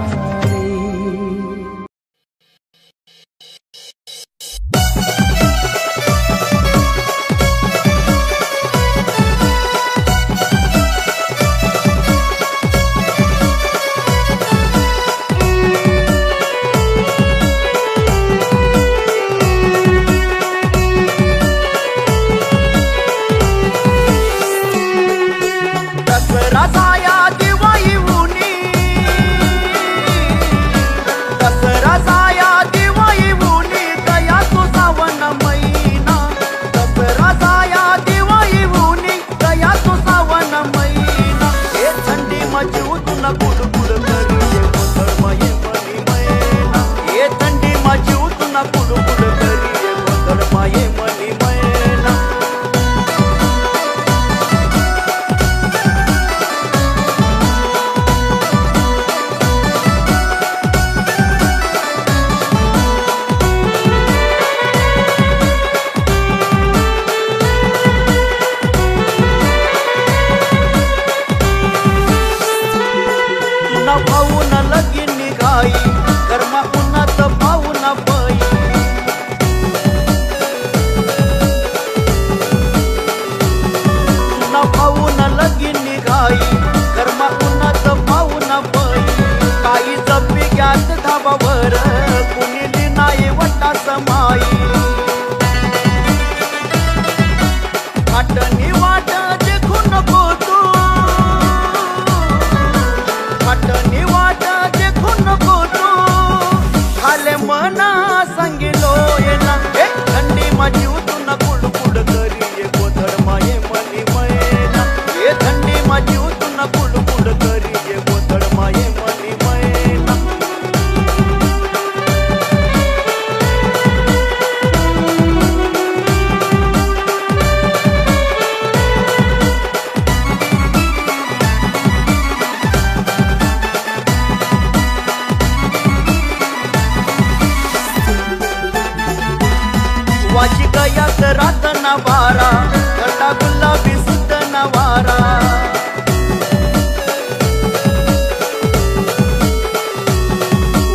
वारा गटा गुलाबी सुद्ध नवारा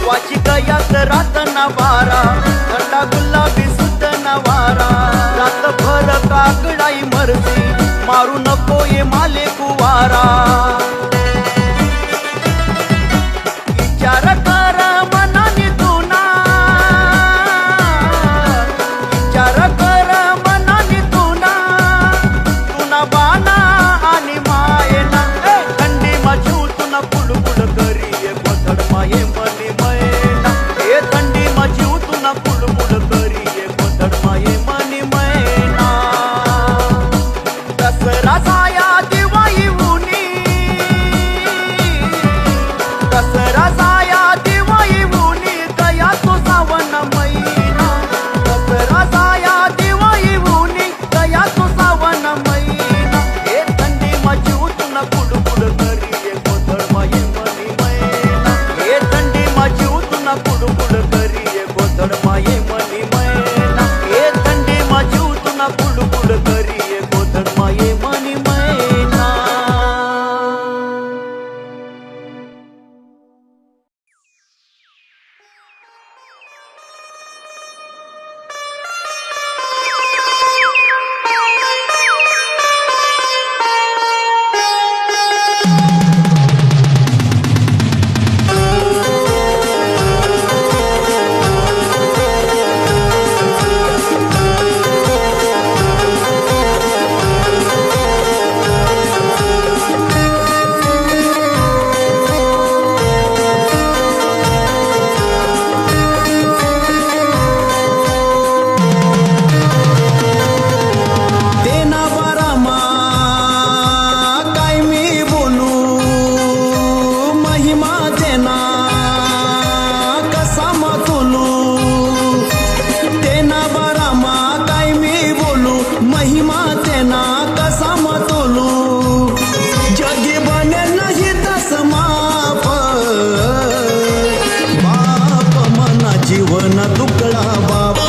वाची गयात रात नवारा गटा गुलाबी सुद्ध नवारा रात भर काकडाई मरती मारू नको ये माले कुवारा विचार कर मनानी तुना विचार कर मनानी तुना तुना तुकडा बाप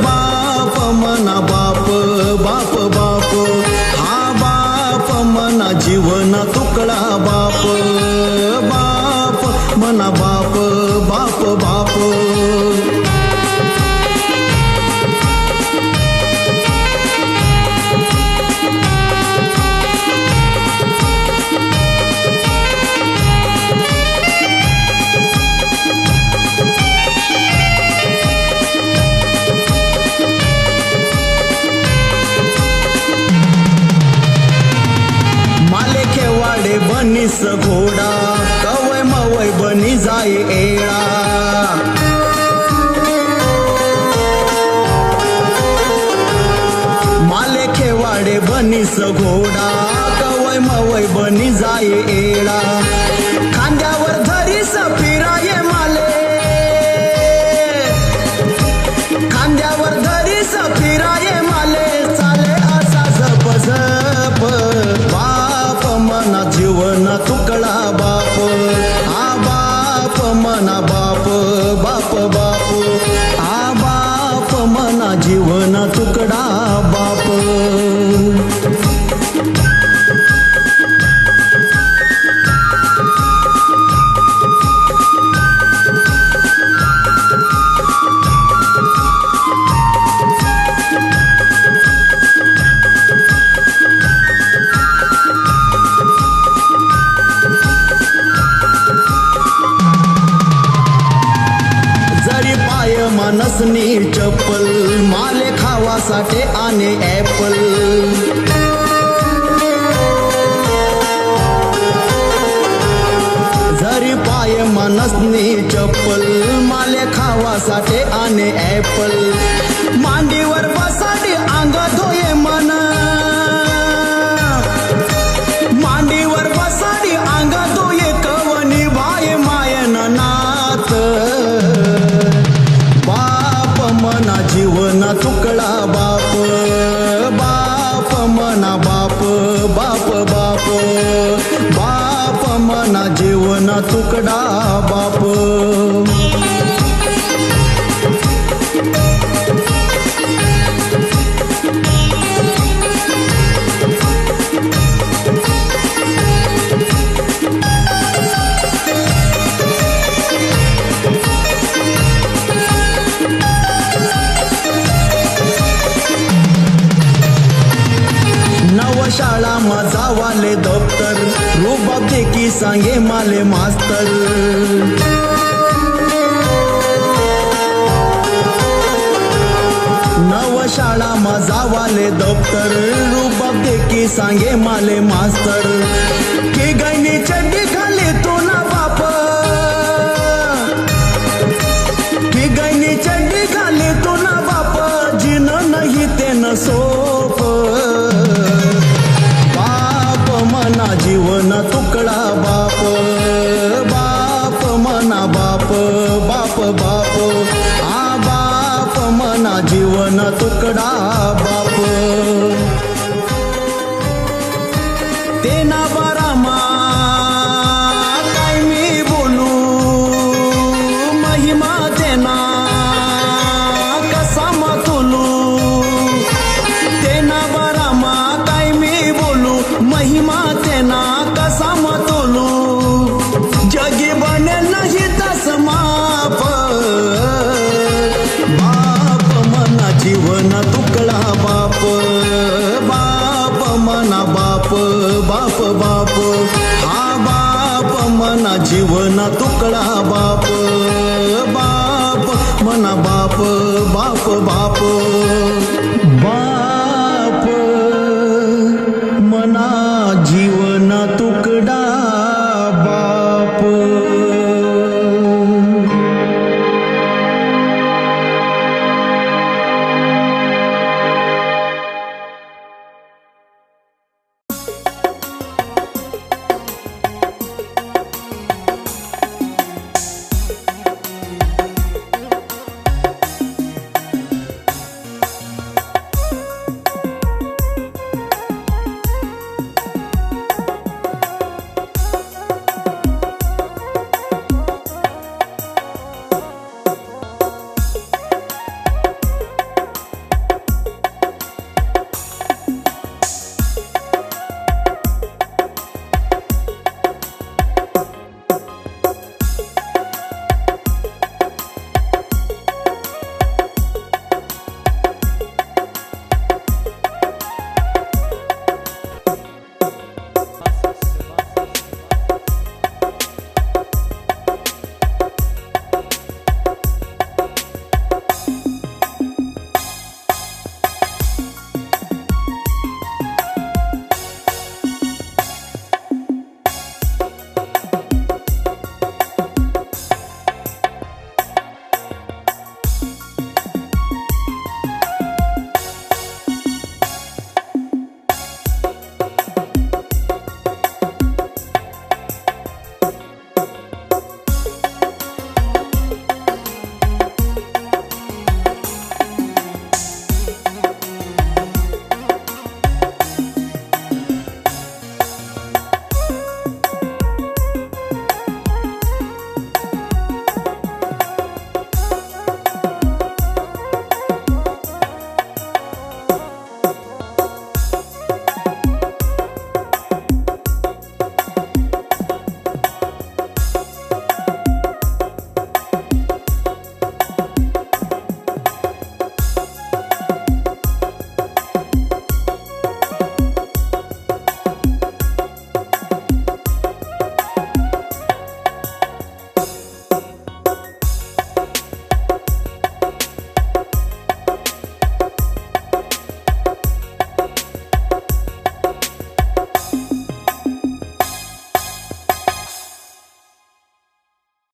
बाप मना बाप बाप बाप हा बाप मना जीवन तुकडा बाप बाप मना बाप बाप बाप बनीस घोडा कवय मवय बनी जाय एळा माले खेवाडे बनीस घोडा कवय मवय बनी जाय एळा खांद्यावर धरीस फिराये माले खांद्यावर धरीस फिराये माले चाले असा जप जप मना जीवन तुकडा बाप हा बाप मना बाप बाप बाप हा बाप मना जीवन तुकडा बाप मानसनी चप्पल माले खावासाठी आने ॲपल जरी पाय मानसनी चप्पल माले खावासाठी आने ॲपल मांडीवर बसाडी अंग धोये मन मांडीवर बसाडी अंग धोये कवनी भाय मायन नात मना जीवन तुकडा बाप बाप मना बाप बाप बाप बाप मना जीवन तुकडा बाप शाळा माझा वाले दप्तर रुबाब देखी सांगे माले मास्तर नव शाळा माझा वाले दप्तर रुबाब देखी सांगे माले मास्तर की गैनी चड्डी खाली तो ना बाप की गैनी चड्डी खाली तो ना बाप जिन नाही ते न सोप मना जीवन तुकडा बाप बाप मना बाप बाप बाप हा बाप मना जीवन तुकडा बाप तेना बारामा काय मी बोलू महिमा तेना कसा मतुलू तेना बारामा काय मी बोलू महिमा तेना कसा मतोलू जगी बने नाही तस माप बाप मना जीवन तुकडा बाप बाप मना बाप बाप बाप हा बाप मना जीवन तुकडा बाप बाप मना बाप बाप बाप